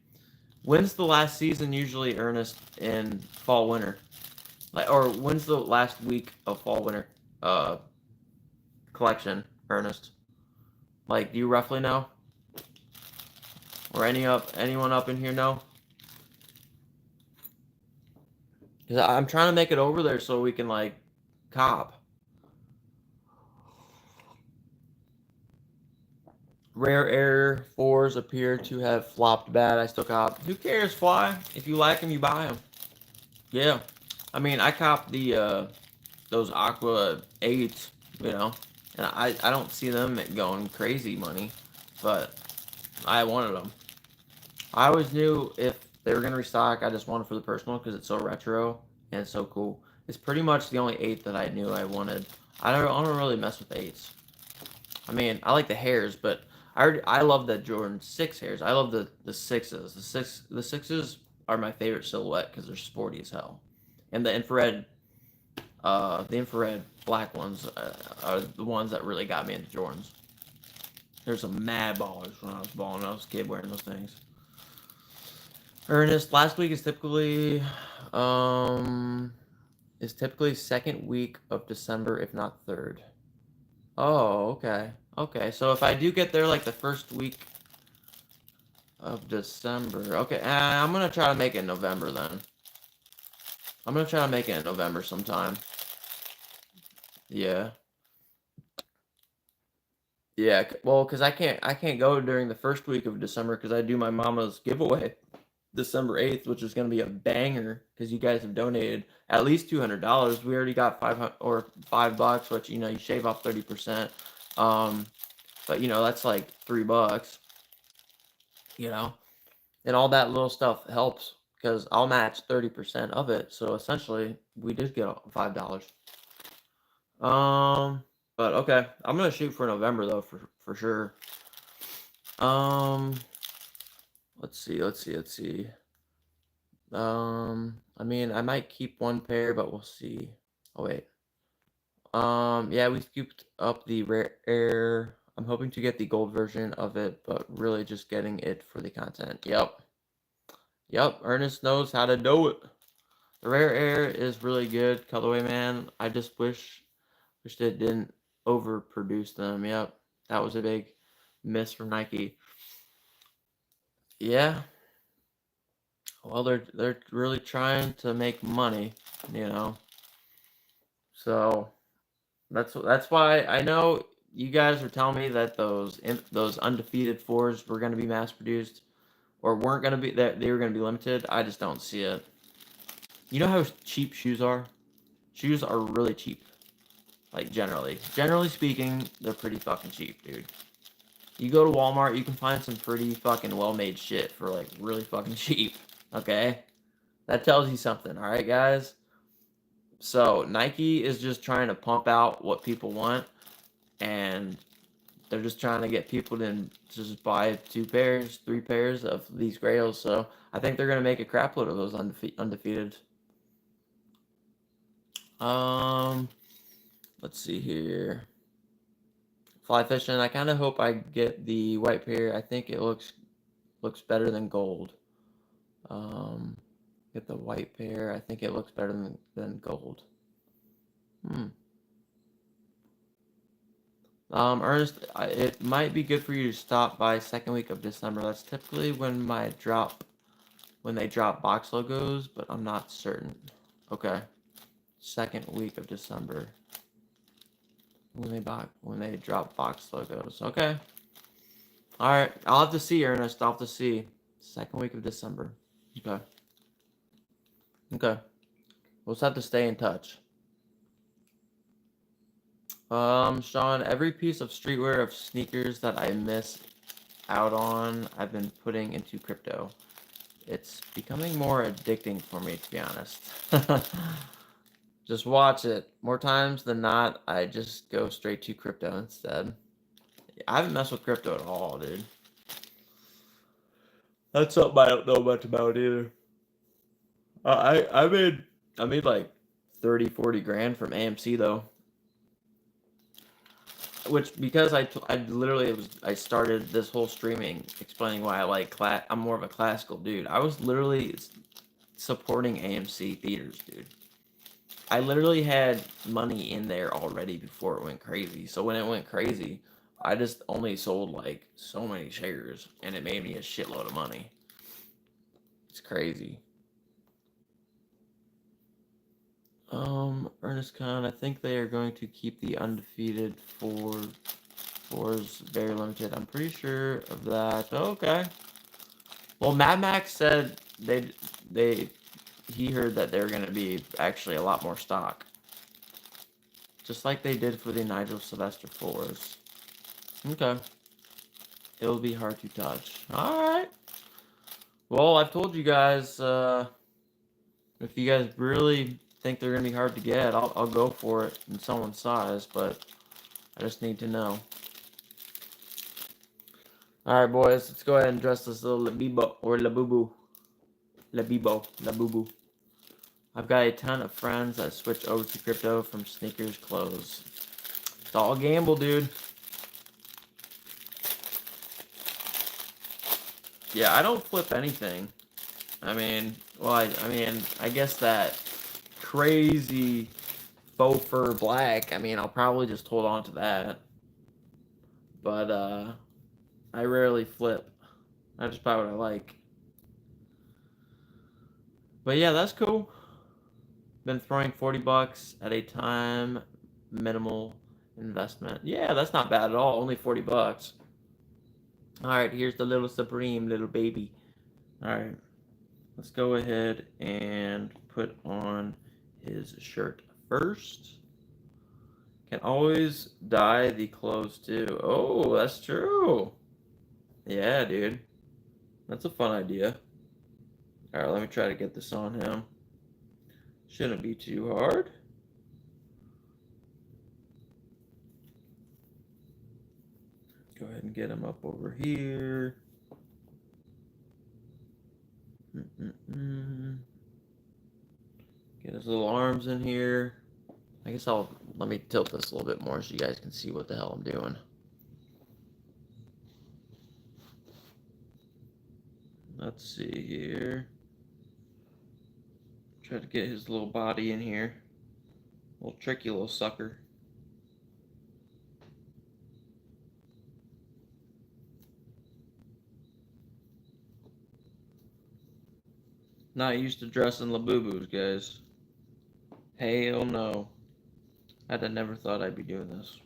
When's the last season usually, Ernest, in fall winter? Like, or when's the last week of fall winter collection, Ernest? Like, do you roughly know? Or anyone up in here know? Because I'm trying to make it over there so we can like cop. Rare Air 4s appear to have flopped bad. I still cop. Who cares, Fly? If you like them, you buy them. Yeah. I mean, I copped the those Aqua 8s, you know, and I don't see them going crazy money, but I wanted them. I always knew if they were going to restock, I just wanted for the personal because it's so retro and it's so cool. It's pretty much the only 8 that I knew I wanted. I don't really mess with 8s. I mean, I like the hairs, but I love the Jordan 6 hairs. I love the 6s. The 6s are my favorite silhouette because they're sporty as hell. And the infrared black ones are the ones that really got me into Jordans. There's some mad ballers when I was balling. I was a kid wearing those things. Ernest, last week is typically second week of December, if not third. Oh, okay. Okay, so if I do get there like the first week of December, okay, I'm gonna try to make it in November then. I'm gonna try to make it in November sometime. Yeah. Yeah, well, because I can't go during the first week of December because I do my mama's giveaway December 8th, which is going to be a banger because you guys have donated at least $200. We already got 500 or $5, which you shave off 30%. But that's like $3, you know, and all that little stuff helps because I'll match 30% of it. So essentially, we did get $5. But okay, I'm gonna shoot for November though for sure. Let's see. I mean, I might keep one pair, but we'll see. Oh wait. Yeah, we scooped up the Rare Air. I'm hoping to get the gold version of it, but really just getting it for the content. Yep. Ernest knows how to do it. The Rare Air is really good, colorway man. I just wish it didn't overproduce them. Yep, that was a big miss from Nike. Yeah. Well, they're really trying to make money, you know. So that's why I know you guys were telling me that those undefeated 4s were going to be mass produced or weren't going to be, that they were going to be limited. I just don't see it. You know how cheap shoes are? Shoes are really cheap. Like generally speaking, they're pretty fucking cheap, dude. You go to Walmart, you can find some pretty fucking well-made shit for like really fucking cheap. Okay? That tells you something, all right, guys? So, Nike is just trying to pump out what people want, and they're just trying to get people to just buy 2 pairs, 3 pairs of these grails. So, I think they're going to make a crap load of those undefeated. Let's see here. Fly fishing, I kind of hope I get the white pair. I think it looks better than gold. Get the white pair. I think it looks better than gold. Ernest, it might be good for you to stop by second week of December. That's typically when they drop box logos, but I'm not certain. Okay, second week of December when they drop box logos. Okay, all right. I'll have to see, Ernest. I'll have to see. Second week of December. Okay. Okay. We'll just have to stay in touch. Sean, every piece of streetwear of sneakers that I miss out on, I've been putting into crypto. It's becoming more addicting for me, to be honest. Just watch it. More times than not, I just go straight to crypto instead. I haven't messed with crypto at all, dude. That's something I don't know much about either. I made like 30, 40 grand from AMC though. Which because I literally I started this whole streaming explaining why I like I'm more of a classical dude. I was literally supporting AMC theaters, dude. I literally had money in there already before it went crazy. So when it went crazy, I just only sold like so many shares and it made me a shitload of money. It's crazy. Ernest Khan, I think they are going to keep the undefeated fours very limited. I'm pretty sure of that. Okay. Well, Mad Max said he heard that they're going to be actually a lot more stock. Just like they did for the Nigel Sylvester 4s. Okay. It'll be hard to touch. Alright. Well, I've told you guys, if you guys really think they're going to be hard to get, I'll go for it in someone's size, but I just need to know. Alright, boys, let's go ahead and dress this little labibo, or labubu. Labubu. I've got a ton of friends that switch over to crypto from sneakers clothes. It's all gamble, dude. Yeah, I don't flip anything. I mean, well, I guess that crazy faux fur black, I mean, I'll probably just hold on to that. But, I rarely flip. I just buy what I like. But yeah, that's cool. Been throwing 40 bucks at a time, minimal investment. Yeah, that's not bad at all. Only 40 bucks. Alright, here's the little Supreme, little baby. Alright, let's go ahead and put on his shirt first. Can always dye the clothes too. Oh, that's true. Yeah, dude. That's a fun idea. Alright, let me try to get this on him. Shouldn't be too hard. Go ahead and get him up over here. Get his little arms in here. I guess let me tilt this a little bit more so you guys can see what the hell I'm doing. Let's see here. Try to get his little body in here. Little tricky little sucker. Not used to dressing labubus, guys. Hell no. I'd have never thought I'd be doing this.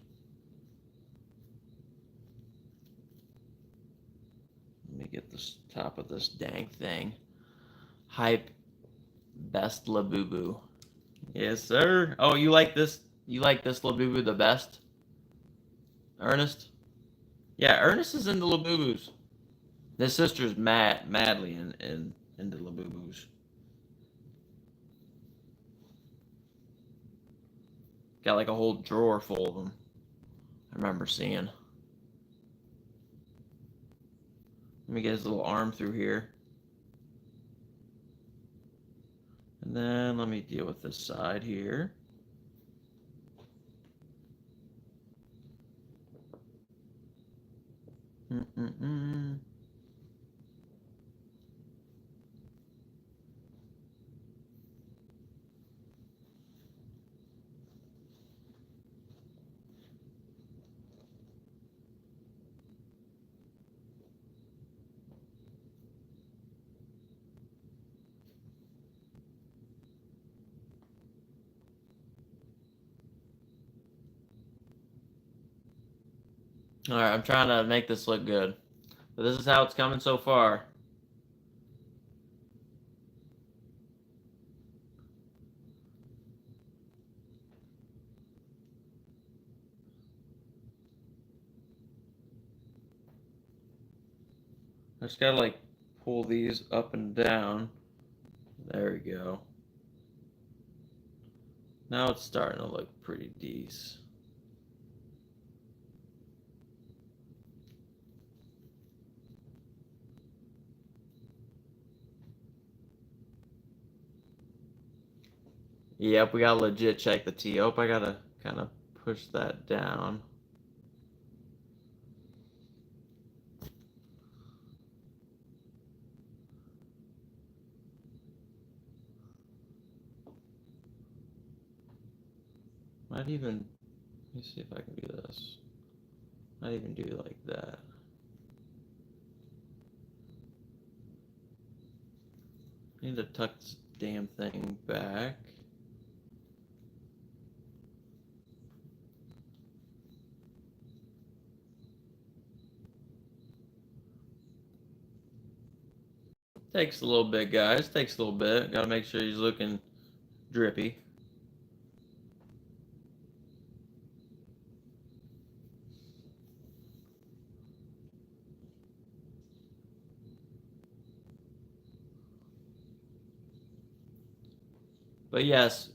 Let me get this top of this dang thing. Hype best labubu. Yes, sir. Oh, you like this? You like this labubu the best? Ernest? Yeah, Ernest is into labubus. His sister's madly into labubus. Got like a whole drawer full of them. I remember seeing. Let me get his little arm through here. And then let me deal with this side here. Alright, I'm trying to make this look good. But this is how it's coming so far. I just gotta like pull these up and down. There we go. Now it's starting to look pretty decent. Yep, we gotta legit check the T. Oh, I gotta kind of push that down. Might even, let me see if I can do this. Might even do like that. I need to tuck this damn thing back. Takes a little bit, guys. Takes a little bit. Gotta make sure he's looking drippy. But yes,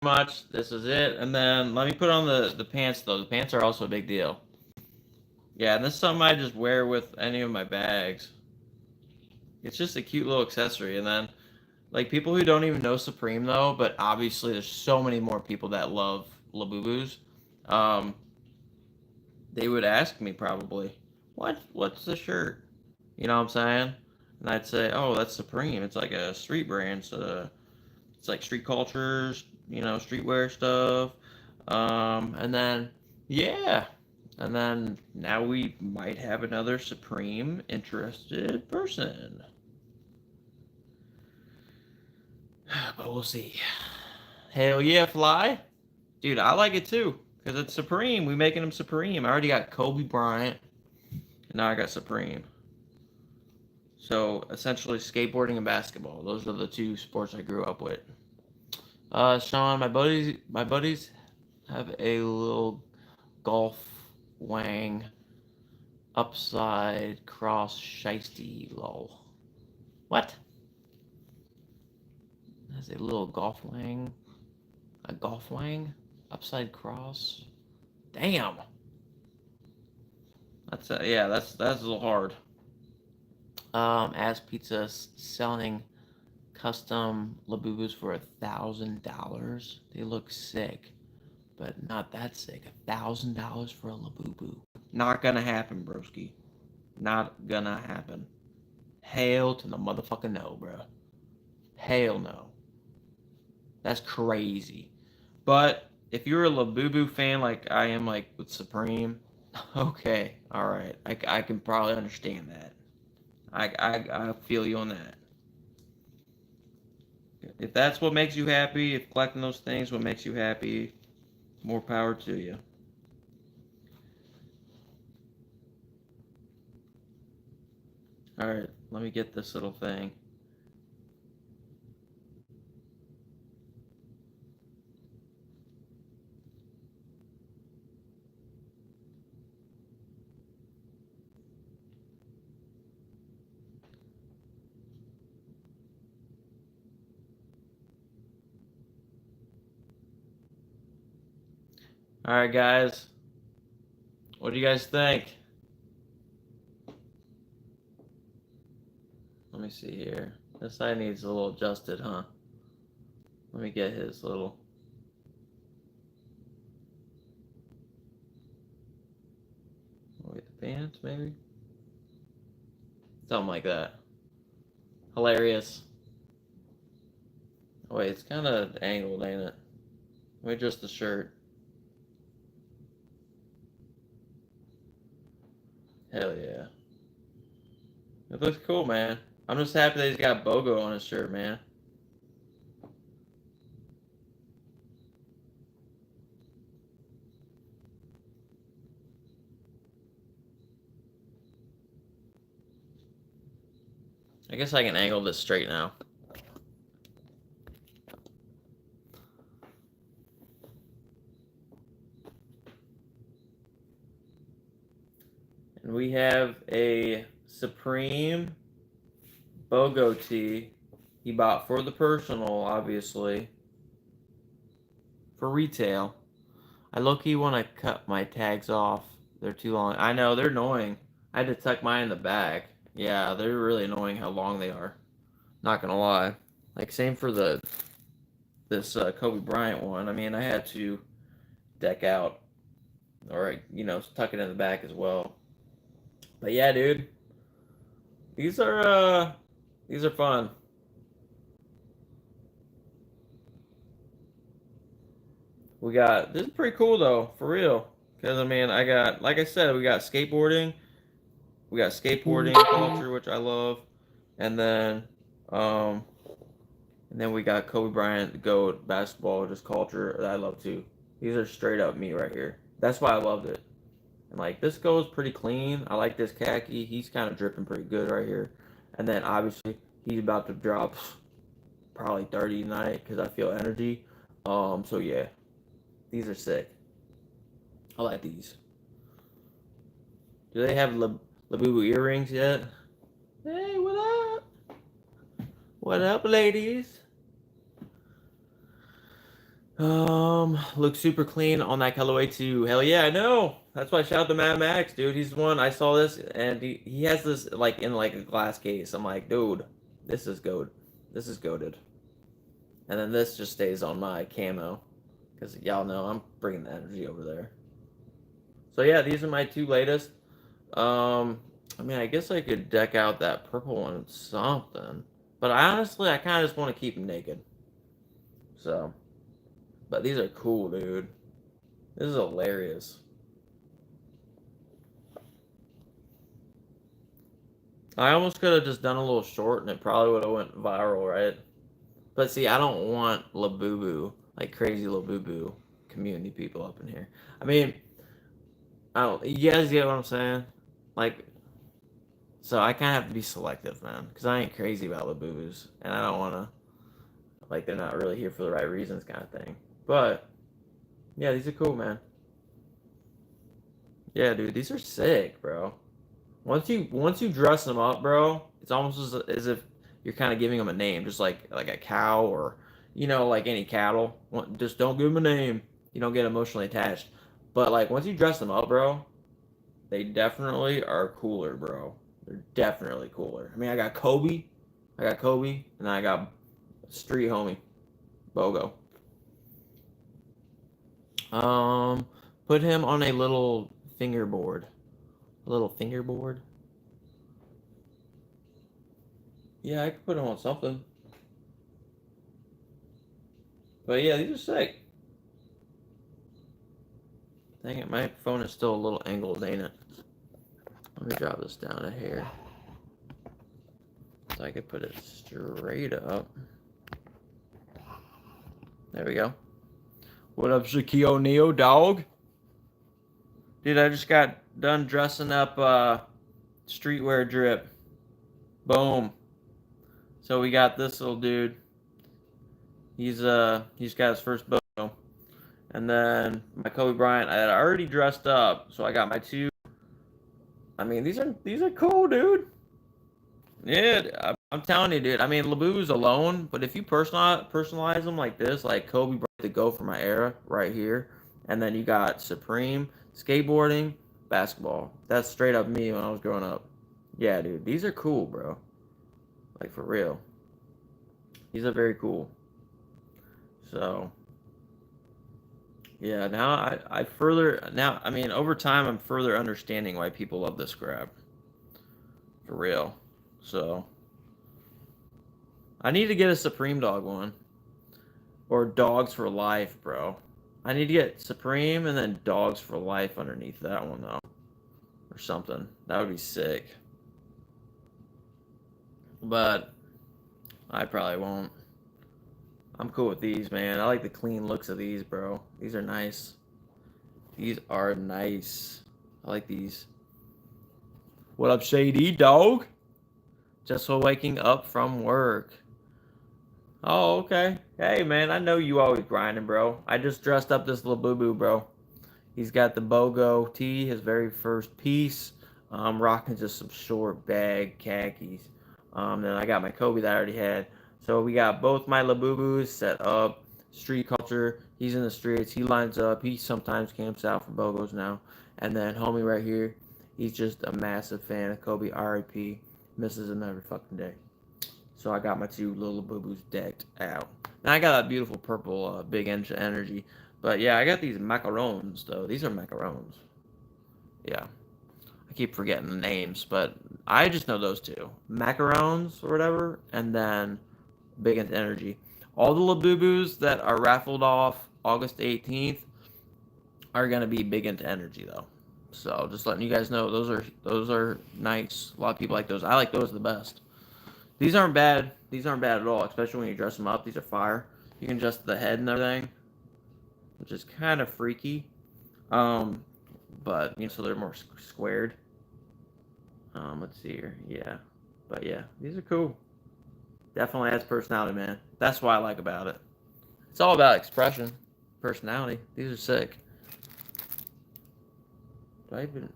much. This is it. And then let me put on the pants though. The pants are also a big deal. Yeah, and this is something I just wear with any of my bags. It's just a cute little accessory. And then like people who don't even know Supreme though, but obviously there's so many more people that love labubus. Um, they would ask me probably, what's the shirt? You know what I'm saying? And I'd say, oh, that's Supreme. It's like a street brand. So it's like street cultures, streetwear stuff. And then yeah, and then now we might have another Supreme interested person, but we'll see. Hell yeah, Fly, dude, I like it too because it's Supreme. We making them Supreme. I already got Kobe Bryant, and now I got Supreme. So essentially, skateboarding and basketball. Those are the two sports I grew up with. Sean, my buddies have a little golf wang upside cross shiesty lol. What? That's a little a golf wang upside cross. Damn. That's a little hard. As Pizza selling custom labubus for $1,000. They look sick, but not that sick. $1,000 for a labubu. Not gonna happen, broski. Not gonna happen. Hell to the motherfucking no, bro. Hell no. That's crazy. But if you're a labubu fan like I am, like with Supreme, okay, all right, I can probably understand that. I feel you on that. If that's what makes you happy, if collecting those things what makes you happy, more power to you. All right, let me get this little thing. All right, guys. What do you guys think? Let me see here. This side needs a little adjusted, huh? Let me get his little. Wait, the pants, maybe? Something like that. Hilarious. Oh, wait, it's kind of angled, ain't it? Let me adjust the shirt. Hell yeah. It looks cool, man. I'm just happy that he's got BOGO on his shirt, man. I guess I can angle this straight now. And we have a Supreme BOGO tee he bought for the personal, obviously. For retail. I low-key want to cut my tags off. They're too long. I know, they're annoying. I had to tuck mine in the back. Yeah, they're really annoying how long they are. Not gonna lie. Like, same for this Kobe Bryant one. I mean, I had to deck out or, tuck it in the back as well. But yeah, dude. These are fun. This is pretty cool though, for real. Because I mean, like I said, we got skateboarding. We got skateboarding culture, which I love, and then, um, we got Kobe Bryant, the GOAT, basketball, just culture that I love too. These are straight up me right here. That's why I loved it. And like this goes pretty clean. I like this khaki. He's kind of dripping pretty good right here. And then obviously he's about to drop probably 30 tonight because I feel energy. So yeah, these are sick. I like these. Do they have labubu earrings yet? Hey, what up? What up, ladies? Looks super clean on that colorway too. Hell yeah, I know. That's why shout out to Mad Max, dude. He's the one. I saw this and he has this like in like a glass case. I'm like, dude, this is goat. This is goated. And then this just stays on my camo because y'all know I'm bringing the energy over there. So yeah, these are my two latest. I mean, I guess I could deck out that purple one with something, but honestly, I kind of just want to keep them naked. So. But these are cool, dude. This is hilarious. I almost could have just done a little short and it probably would have went viral, right? But see, I don't want labubu, like crazy labubu community people up in here. I mean, you guys get what I'm saying? Like, so I kind of have to be selective, man, because I ain't crazy about labubus, and I don't want to, like, they're not really here for the right reasons kind of thing. But, yeah, these are cool, man. Yeah, dude, these are sick, bro. Once you dress them up, bro, it's almost as if you're kind of giving them a name, just like a cow or like any cattle. Just don't give them a name. You don't get emotionally attached. But like once you dress them up, bro, they definitely are cooler, bro. They're definitely cooler. I mean, I got Kobe, and I got Street Homie, Bogo. Put him on a little fingerboard. A little fingerboard. Yeah, I could put him on something. But yeah, these are sick. Dang it, my phone is still a little angled, ain't it? Let me drop this down a hair. So I could put it straight up. There we go. What up, Shaquille O'Neal, dog? Dude, I just got done dressing up streetwear drip. Boom. So we got this little dude. He's got his first bow. And then my Kobe Bryant, I had already dressed up, so I got my two. I mean, these are cool, dude. Yeah, I'm telling you, dude. I mean, Labubu's alone, but if you personalize them like this, like Kobe Bryant to go for my era right here, and then you got Supreme, skateboarding, basketball. That's straight up me when I was growing up. Yeah, dude. These are cool, bro. Like for real. These are very cool. So, yeah, now I mean, over time, I'm further understanding why people love this crap. For real. So, I need to get a Supreme Dog one. Or Dogs for Life, bro. I need to get Supreme and then Dogs for Life underneath that one, though. Or something. That would be sick. But, I probably won't. I'm cool with these, man. I like the clean looks of these, bro. These are nice. These are nice. I like these. What up, Shady Dog? Just waking up from work. Oh, okay. Hey, man, I know you always grinding, bro. I just dressed up this labubu, bro. He's got the BOGO tee, his very first piece. Rocking just some short bag khakis. Then I got my Kobe that I already had. So we got both my labubus set up. Street culture. He's in the streets. He lines up. He sometimes camps out for BOGOs now. And then homie right here, he's just a massive fan of Kobe. R.I.P. Misses him every fucking day. So I got my two little boo-boos decked out. Now I got that beautiful purple big energy. But yeah, I got these macarons though. These are macarons. Yeah. I keep forgetting the names, but I just know those two. Macarons or whatever, and then big into energy. All the labubus that are raffled off August 18th are gonna be big into energy though. So just letting you guys know those are nice. A lot of people like those. I like those the best. These aren't bad. These aren't bad at all, especially when you dress them up. These are fire. You can adjust the head and everything, which is kind of freaky. Um, but so they're more squared. Let's see here. Yeah, but yeah, these are cool. Definitely adds personality, man. That's what I like about it. It's all about expression, personality. These are sick. Do I even?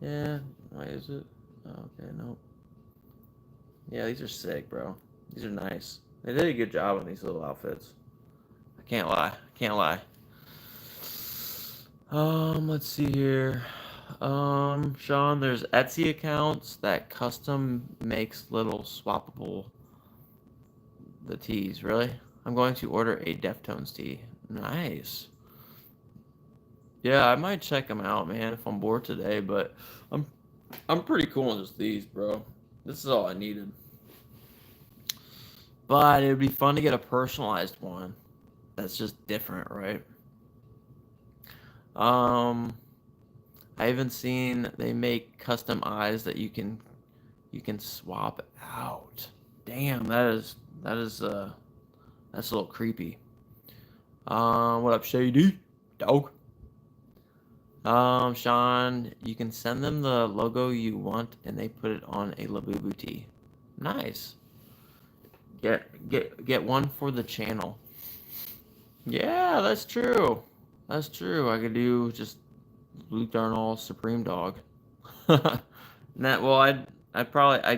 Yeah. Why is it? Oh, okay, no. Yeah, these are sick, bro. These are nice. They did a good job on these little outfits. I can't lie. Can't lie. Let's see here. Sean, there's Etsy accounts that custom makes little swappable the tees. Really? I'm going to order a Deftones tee. Nice. Yeah, I might check them out, man, if I'm bored today. But I'm I'm pretty cool on just these, bro. This is all I needed. But it would be fun to get a personalized one. That's just different, right? Um, I haven't seen they make custom eyes that you can swap out. Damn, that's a little creepy. What up, Shady? Dog. Sean, you can send them the logo you want, and they put it on a Labubu tee. Nice. Get one for the channel. Yeah, that's true. That's true. I could do just Luke Darnall Supreme Dog. Well, I'd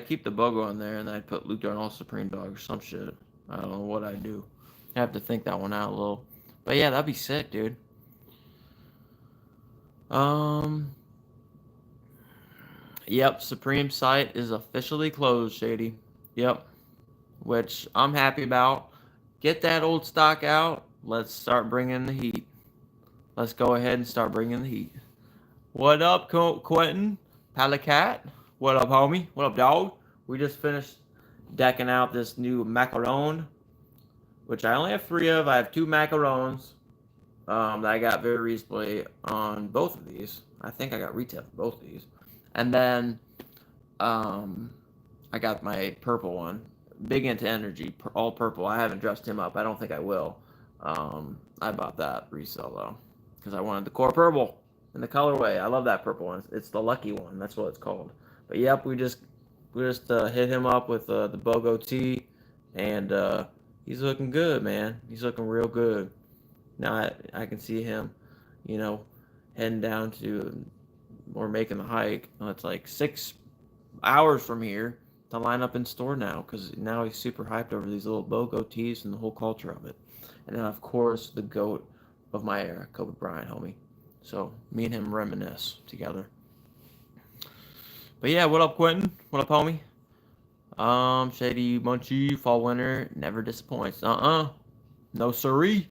keep the BOGO in there, and I'd put Luke Darnall Supreme Dog or some shit. I don't know what I'd do. I have to think that one out a little. But yeah, that'd be sick, dude. Um, yep, Supreme site is officially closed, Shady. Yep, which I'm happy about. Get that old stock out. Let's start bringing the heat. Let's go ahead and start bringing the heat. What up, Quentin? Palicat? What up, homie? What up, dog? We just finished decking out this new macaron, which I only have 3 of. I have 2 macarons that I got very recently on both of these. I think I got retail for both of these. And then I got my purple one. Big into energy, all purple. I haven't dressed him up. I don't think I will. I bought that resale though, because I wanted the core purple in the colorway. I love that purple one. It's the lucky one. That's what it's called. But yep, we just hit him up with the BOGO tee, and he's looking good, man. He's looking real good. Now I can see him, you know, heading down to or making the hike. It's like 6 hours from here to line up in store now, because now he's super hyped over these little BOGO tees and the whole culture of it. And then of course the goat of my era, Kobe Bryant, homie. So me and him reminisce together. But yeah, what up, Quentin? What up, homie? Shady Munchy, fall winter never disappoints. No siree.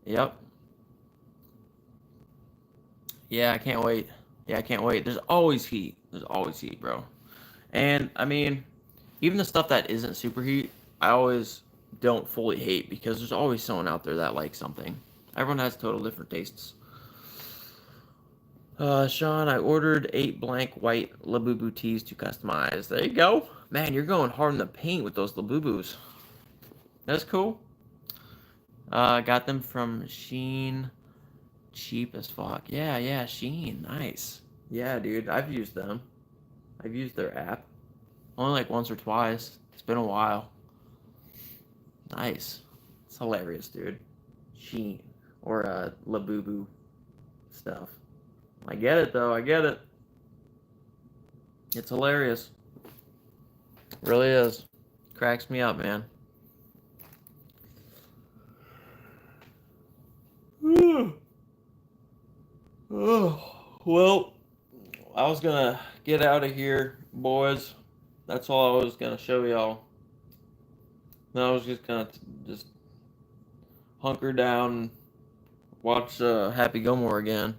Yep. Yeah, I can't wait. Yeah, I can't wait. There's always heat. There's always heat, bro. And I mean, even the stuff that isn't super heat, I always don't fully hate, because there's always someone out there that likes something. Everyone has total different tastes. Sean, I ordered 8 blank white Labubu tees to customize. There you go. Man, you're going hard in the paint with those Labubus. That's cool. Got them from Sheen. Cheap as fuck. Yeah, Sheen. Nice. Yeah, dude, I've used them. I've used their app. Only like once or twice. It's been a while. Nice. It's hilarious, dude. Sheen or labubu stuff. I get it though. I get it. It's hilarious. Really is. Cracks me up, man. Oh, well, I was gonna get out of here, boys. That's all I was gonna show y'all. Then I was just gonna just hunker down, and watch Happy Gilmore again.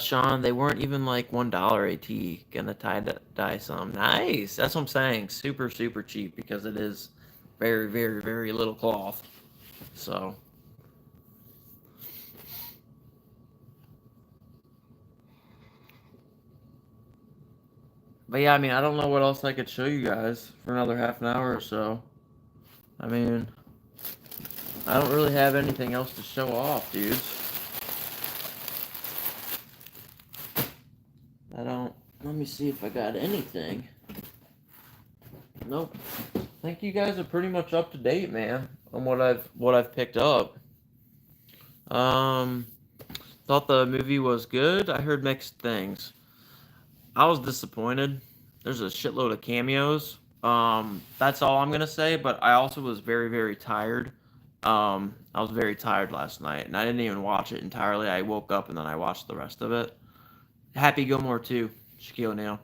Sean, they weren't even like $1 AT. Gonna dye some. Nice. That's what I'm saying. Super super cheap because it is very very very little cloth. So. But yeah, I mean, I don't know what else I could show you guys for another half an hour or so. I mean, I don't really have anything else to show off, dudes. I don't. Let me see if I got anything. Nope. I think you guys are pretty much up to date, man, on what I've picked up. Um, thought the movie was good. I heard mixed things. I was disappointed. There's a shitload of cameos. That's all I'm gonna say. But I also was very, very tired. I was very tired last night, and I didn't even watch it entirely. I woke up and then I watched the rest of it. Happy Gilmore 2, Shaquille O'Neal.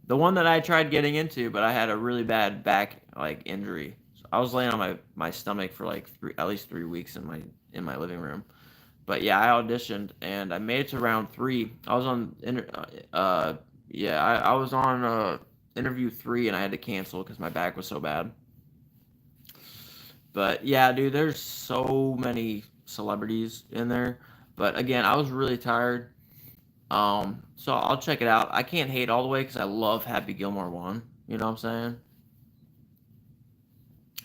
The one that I tried getting into, but I had a really bad back like injury. So I was laying on my stomach for like at least 3 weeks in my living room. But yeah, I auditioned and I made it to round three. I was on yeah, I was on interview three and I had to cancel because my back was so bad. But yeah, dude, there's so many celebrities in there. But again, I was really tired. So I'll check it out. I can't hate all the way because I love Happy Gilmore 1. You know what I'm saying?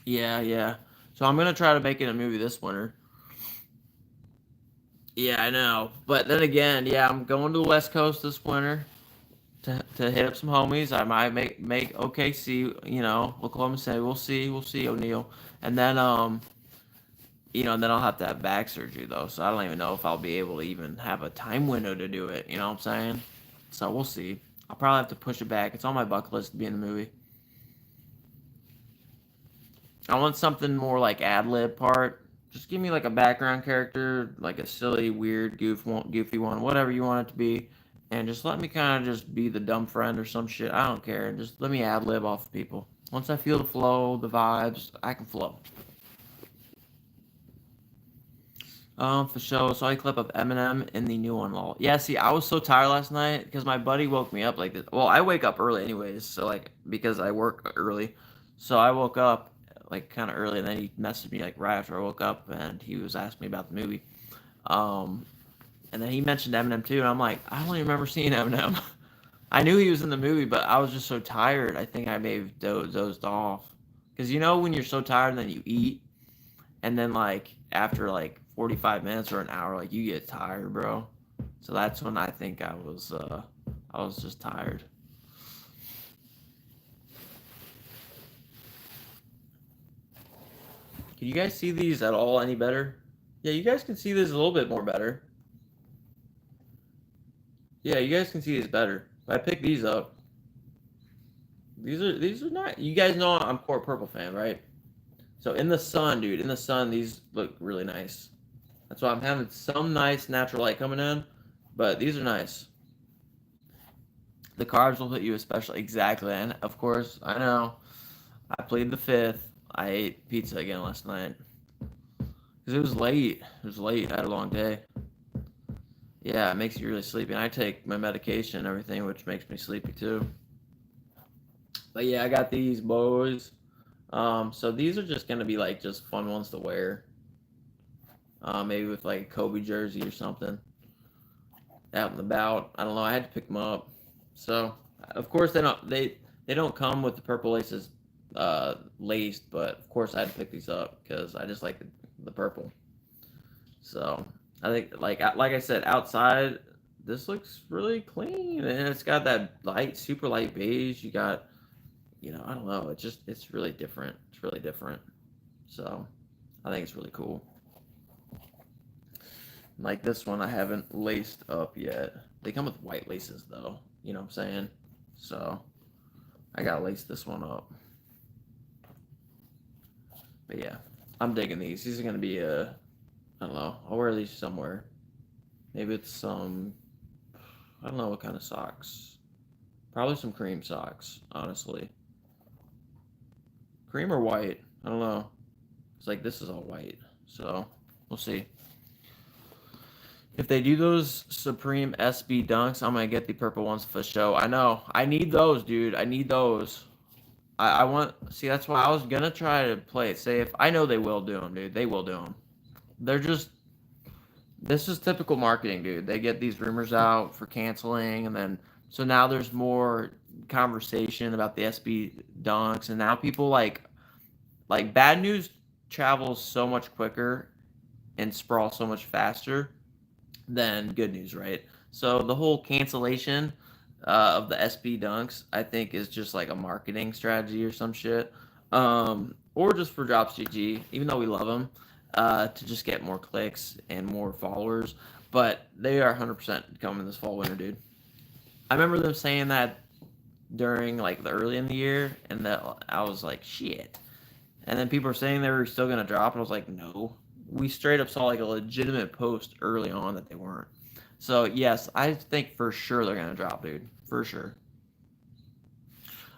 Yeah, yeah. So I'm gonna try to make it a movie this winter. Yeah, I know. But then again, yeah, I'm going to the West Coast this winter to hit up some homies. I might make OKC, Oklahoma City. We'll see O'Neal, and then and then I'll have to have back surgery though. So I don't even know if I'll be able to even have a time window to do it. You know what I'm saying? So we'll see. I'll probably have to push it back. It's on my bucket list to be in the movie. I want something more like ad lib part. Just give me like a background character, like a silly, weird, goofy one, whatever you want it to be, and just let me kind of just be the dumb friend or some shit. I don't care. Just let me ad lib off of people. Once I feel the flow, the vibes, I can flow. For sure. Saw a clip of Eminem in the new one. Lol. Yeah. See, I was so tired last night because my buddy woke me up like this. Well, I wake up early anyways, so like because I work early, so I woke up like kind of early, and then he messaged me like right after I woke up, and he was asking me about the movie. Um, and then he mentioned Eminem too, and I'm like, I don't even remember seeing Eminem. I knew he was in the movie, but I was just so tired. I think I may have dozed off because when you're so tired and then you eat and then like after like 45 minutes or an hour like you get tired, bro. So that's when I think I was just tired. Can you guys see these at all any better? Yeah, you guys can see this a little bit more better. Yeah, you guys can see these better. I picked these up. These are not. You guys know I'm core purple fan, right? So in the sun, dude, in the sun, these look really nice. That's why I'm having some nice natural light coming in, but these are nice. The carbs will hit you especially exactly, and of course, I know. I plead the fifth. I ate pizza again last night because it was late. It was late. I had a long day. Yeah, it makes you really sleepy. And I take my medication and everything, which makes me sleepy too. But yeah, I got these boys. So these are just gonna be like just fun ones to wear. Maybe with like a Kobe jersey or something out and about. I don't know. I had to pick them up. So of course they don't come with the purple laces laced, but of course I had to pick these up because I just like the purple. So I think like I said outside this looks really clean, and it's got that light, super light beige. You got, I don't know. It's really different. It's really different. So I think it's really cool. Like this one, I haven't laced up yet. They come with white laces though. You know what I'm saying? So I gotta lace this one up. But yeah, I'm digging these. These are gonna be I don't know. I'll wear these somewhere. Maybe it's some, I don't know what kind of socks. Probably some cream socks, honestly. Cream or white? I don't know. It's like this is all white, so we'll see. If they do those Supreme SB Dunks, I'm gonna get the purple ones for show. I know. I need those, dude. I need those. I want. See, that's why I was gonna try to play it safe. I know they will do them, dude. They will do them. They're just. This is typical marketing, dude. They get these rumors out for canceling, and then so now there's more conversation about the SB Dunks, and now people like bad news travels so much quicker and sprawl so much faster than good news, right? So the whole cancellation of the SB Dunks, I think, is just like a marketing strategy or some shit, or just for Drops GG, even though we love them, to just get more clicks and more followers. But they are 100% coming this fall winter, dude. I remember them saying that during like the early in the year, and that I was like, shit. And then people were saying they were still gonna drop, and I was like, no. We straight up saw like a legitimate post early on that they weren't. So yes, I think for sure they're gonna drop, dude. For sure.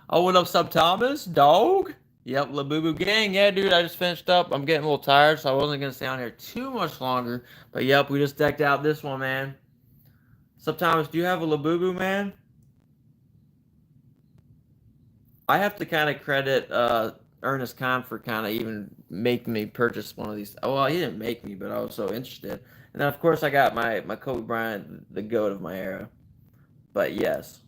Oh, what up, Sub Thomas? Dog? Yep, Labubu Gang. Yeah, dude, I just finished up. I'm getting a little tired, so I wasn't gonna stay on here too much longer. But yep, we just decked out this one, man. Sub Thomas, do you have a Labubu, man? I have to kind of credit Ernest Khan for kind of even making me purchase one of these. Well, he didn't make me, but I was so interested. And then, of course, I got my Kobe Bryant, the GOAT of my era. But yes,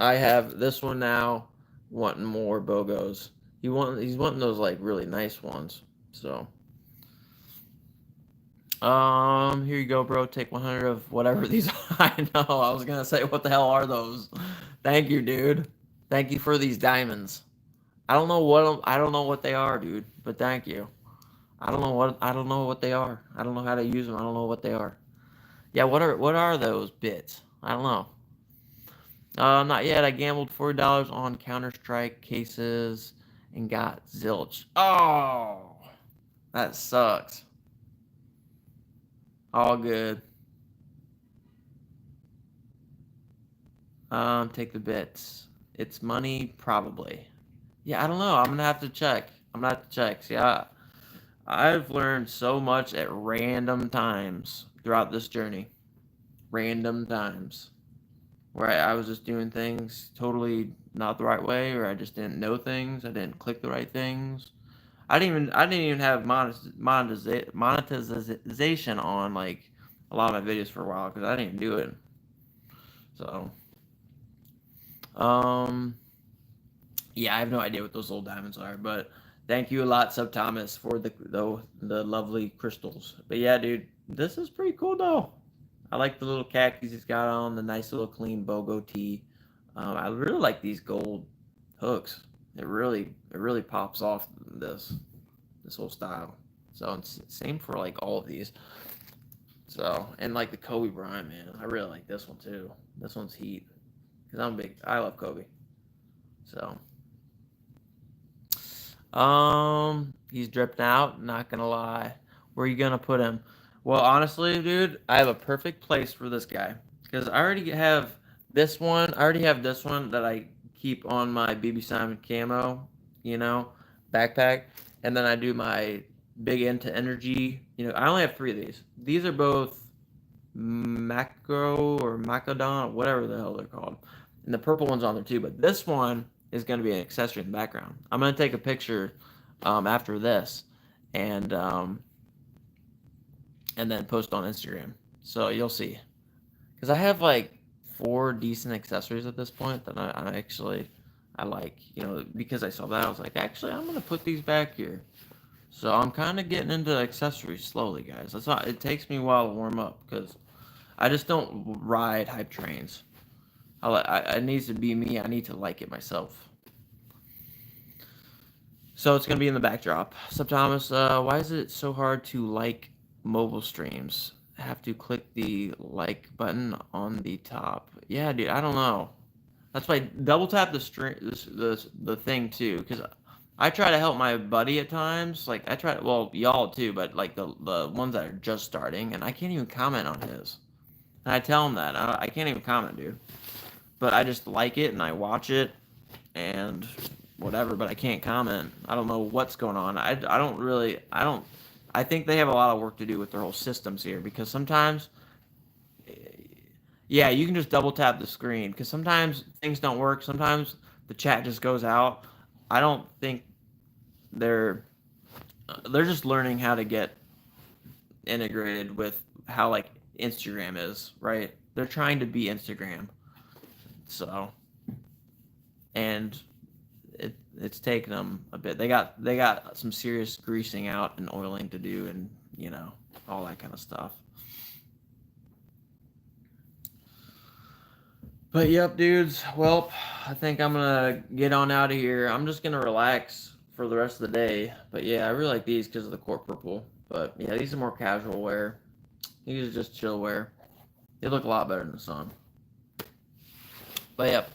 I have this one now. Wanting more Bogos. He's wanting those like really nice ones. So, here you go, bro. Take 100 of whatever these are. I know. I was gonna say, what the hell are those? Thank you, dude. Thank you for these diamonds. I don't know what they are, dude. But thank you. I don't know what they are. I don't know how to use them. I don't know what they are. Yeah, what are those bits? I don't know. Not yet. I gambled $40 on Counter Strike cases and got zilch. Oh, that sucks. All good. Take the bits. It's money, probably. Yeah, I don't know. I'm gonna have to check. I'm gonna have to check. See, I've learned so much at random times throughout this journey. Random times where I was just doing things totally not the right way, or I just didn't know things. I didn't click the right things. I didn't even have monetization on like a lot of my videos for a while because I didn't do it. So, um, yeah, I have no idea what those little diamonds are, but thank you a lot, Sub Thomas, for the lovely crystals. But yeah, dude, this is pretty cool though. I like the little khakis he's got on, the nice little clean BOGO tee. I really like these gold hooks. It really pops off this whole style. So it's same for like all of these. So and like the Kobe Bryant, man, I really like this one too. This one's heat because I love Kobe. So he's dripped out. Not gonna lie. Where are you gonna put him? Well, honestly, dude, I have a perfect place for this guy because I already have this one. I already have this one that I keep on my BB Simon camo, you know, backpack, and then I do my big into energy. I only have 3 of these. These are both macro or macodon, whatever the hell they're called, and the purple one's on there too. But this one is going to be an accessory in the background. I'm going to take a picture after this, and then post on Instagram. So you'll see. Because I have like 4 decent accessories at this point that I like. Because I saw that, I was like, actually, I'm going to put these back here. So I'm kind of getting into accessories slowly, guys. It takes me a while to warm up because I just don't ride hype trains. It needs to be me. I need to like it myself. So it's going to be in the backdrop. Sup, Thomas? Why is it so hard to like mobile streams? Have to click the like button on the top. Yeah, dude, I don't know. That's why double tap the stream, the thing too, because I try to help my buddy at times. Like I try, well, y'all too, but like the ones that are just starting, and I can't even comment on his. And I tell him that I can't even comment, dude. But I just like it and I watch it and whatever. But I can't comment. I don't know what's going on. I don't really. I think they have a lot of work to do with their whole systems here because sometimes. Yeah, you can just double tap the screen because sometimes things don't work. Sometimes the chat just goes out. I don't think they're just learning how to get integrated with how like Instagram is, right? They're trying to be Instagram. So, and it's taken them a bit. They got some serious greasing out and oiling to do, and all that kind of stuff. But yep, dudes. Well, I think I'm gonna get on out of here. I'm just gonna relax for the rest of the day. But yeah, I really like these because of the court purple. But yeah, these are more casual wear. These are just chill wear. They look a lot better in the sun. But yep.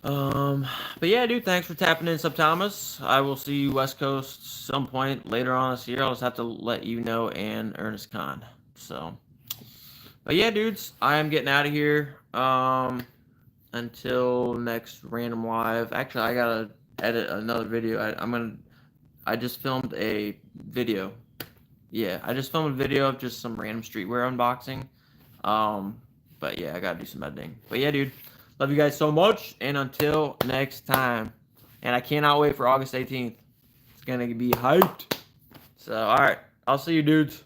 But yeah, dude, thanks for tapping in, Sub Thomas. I will see you West Coast some point later on this year. I'll just have to let you know and Ernest Con. So, but yeah, dudes, I am getting out of here. Until next random live. Actually, I gotta edit another video. I just filmed a video. Yeah, I just filmed a video of just some random streetwear unboxing. But yeah, I gotta do some editing. But yeah, dude. Love you guys so much, and until next time. And I cannot wait for August 18th. It's going to be hyped. So, all right. I'll see you dudes.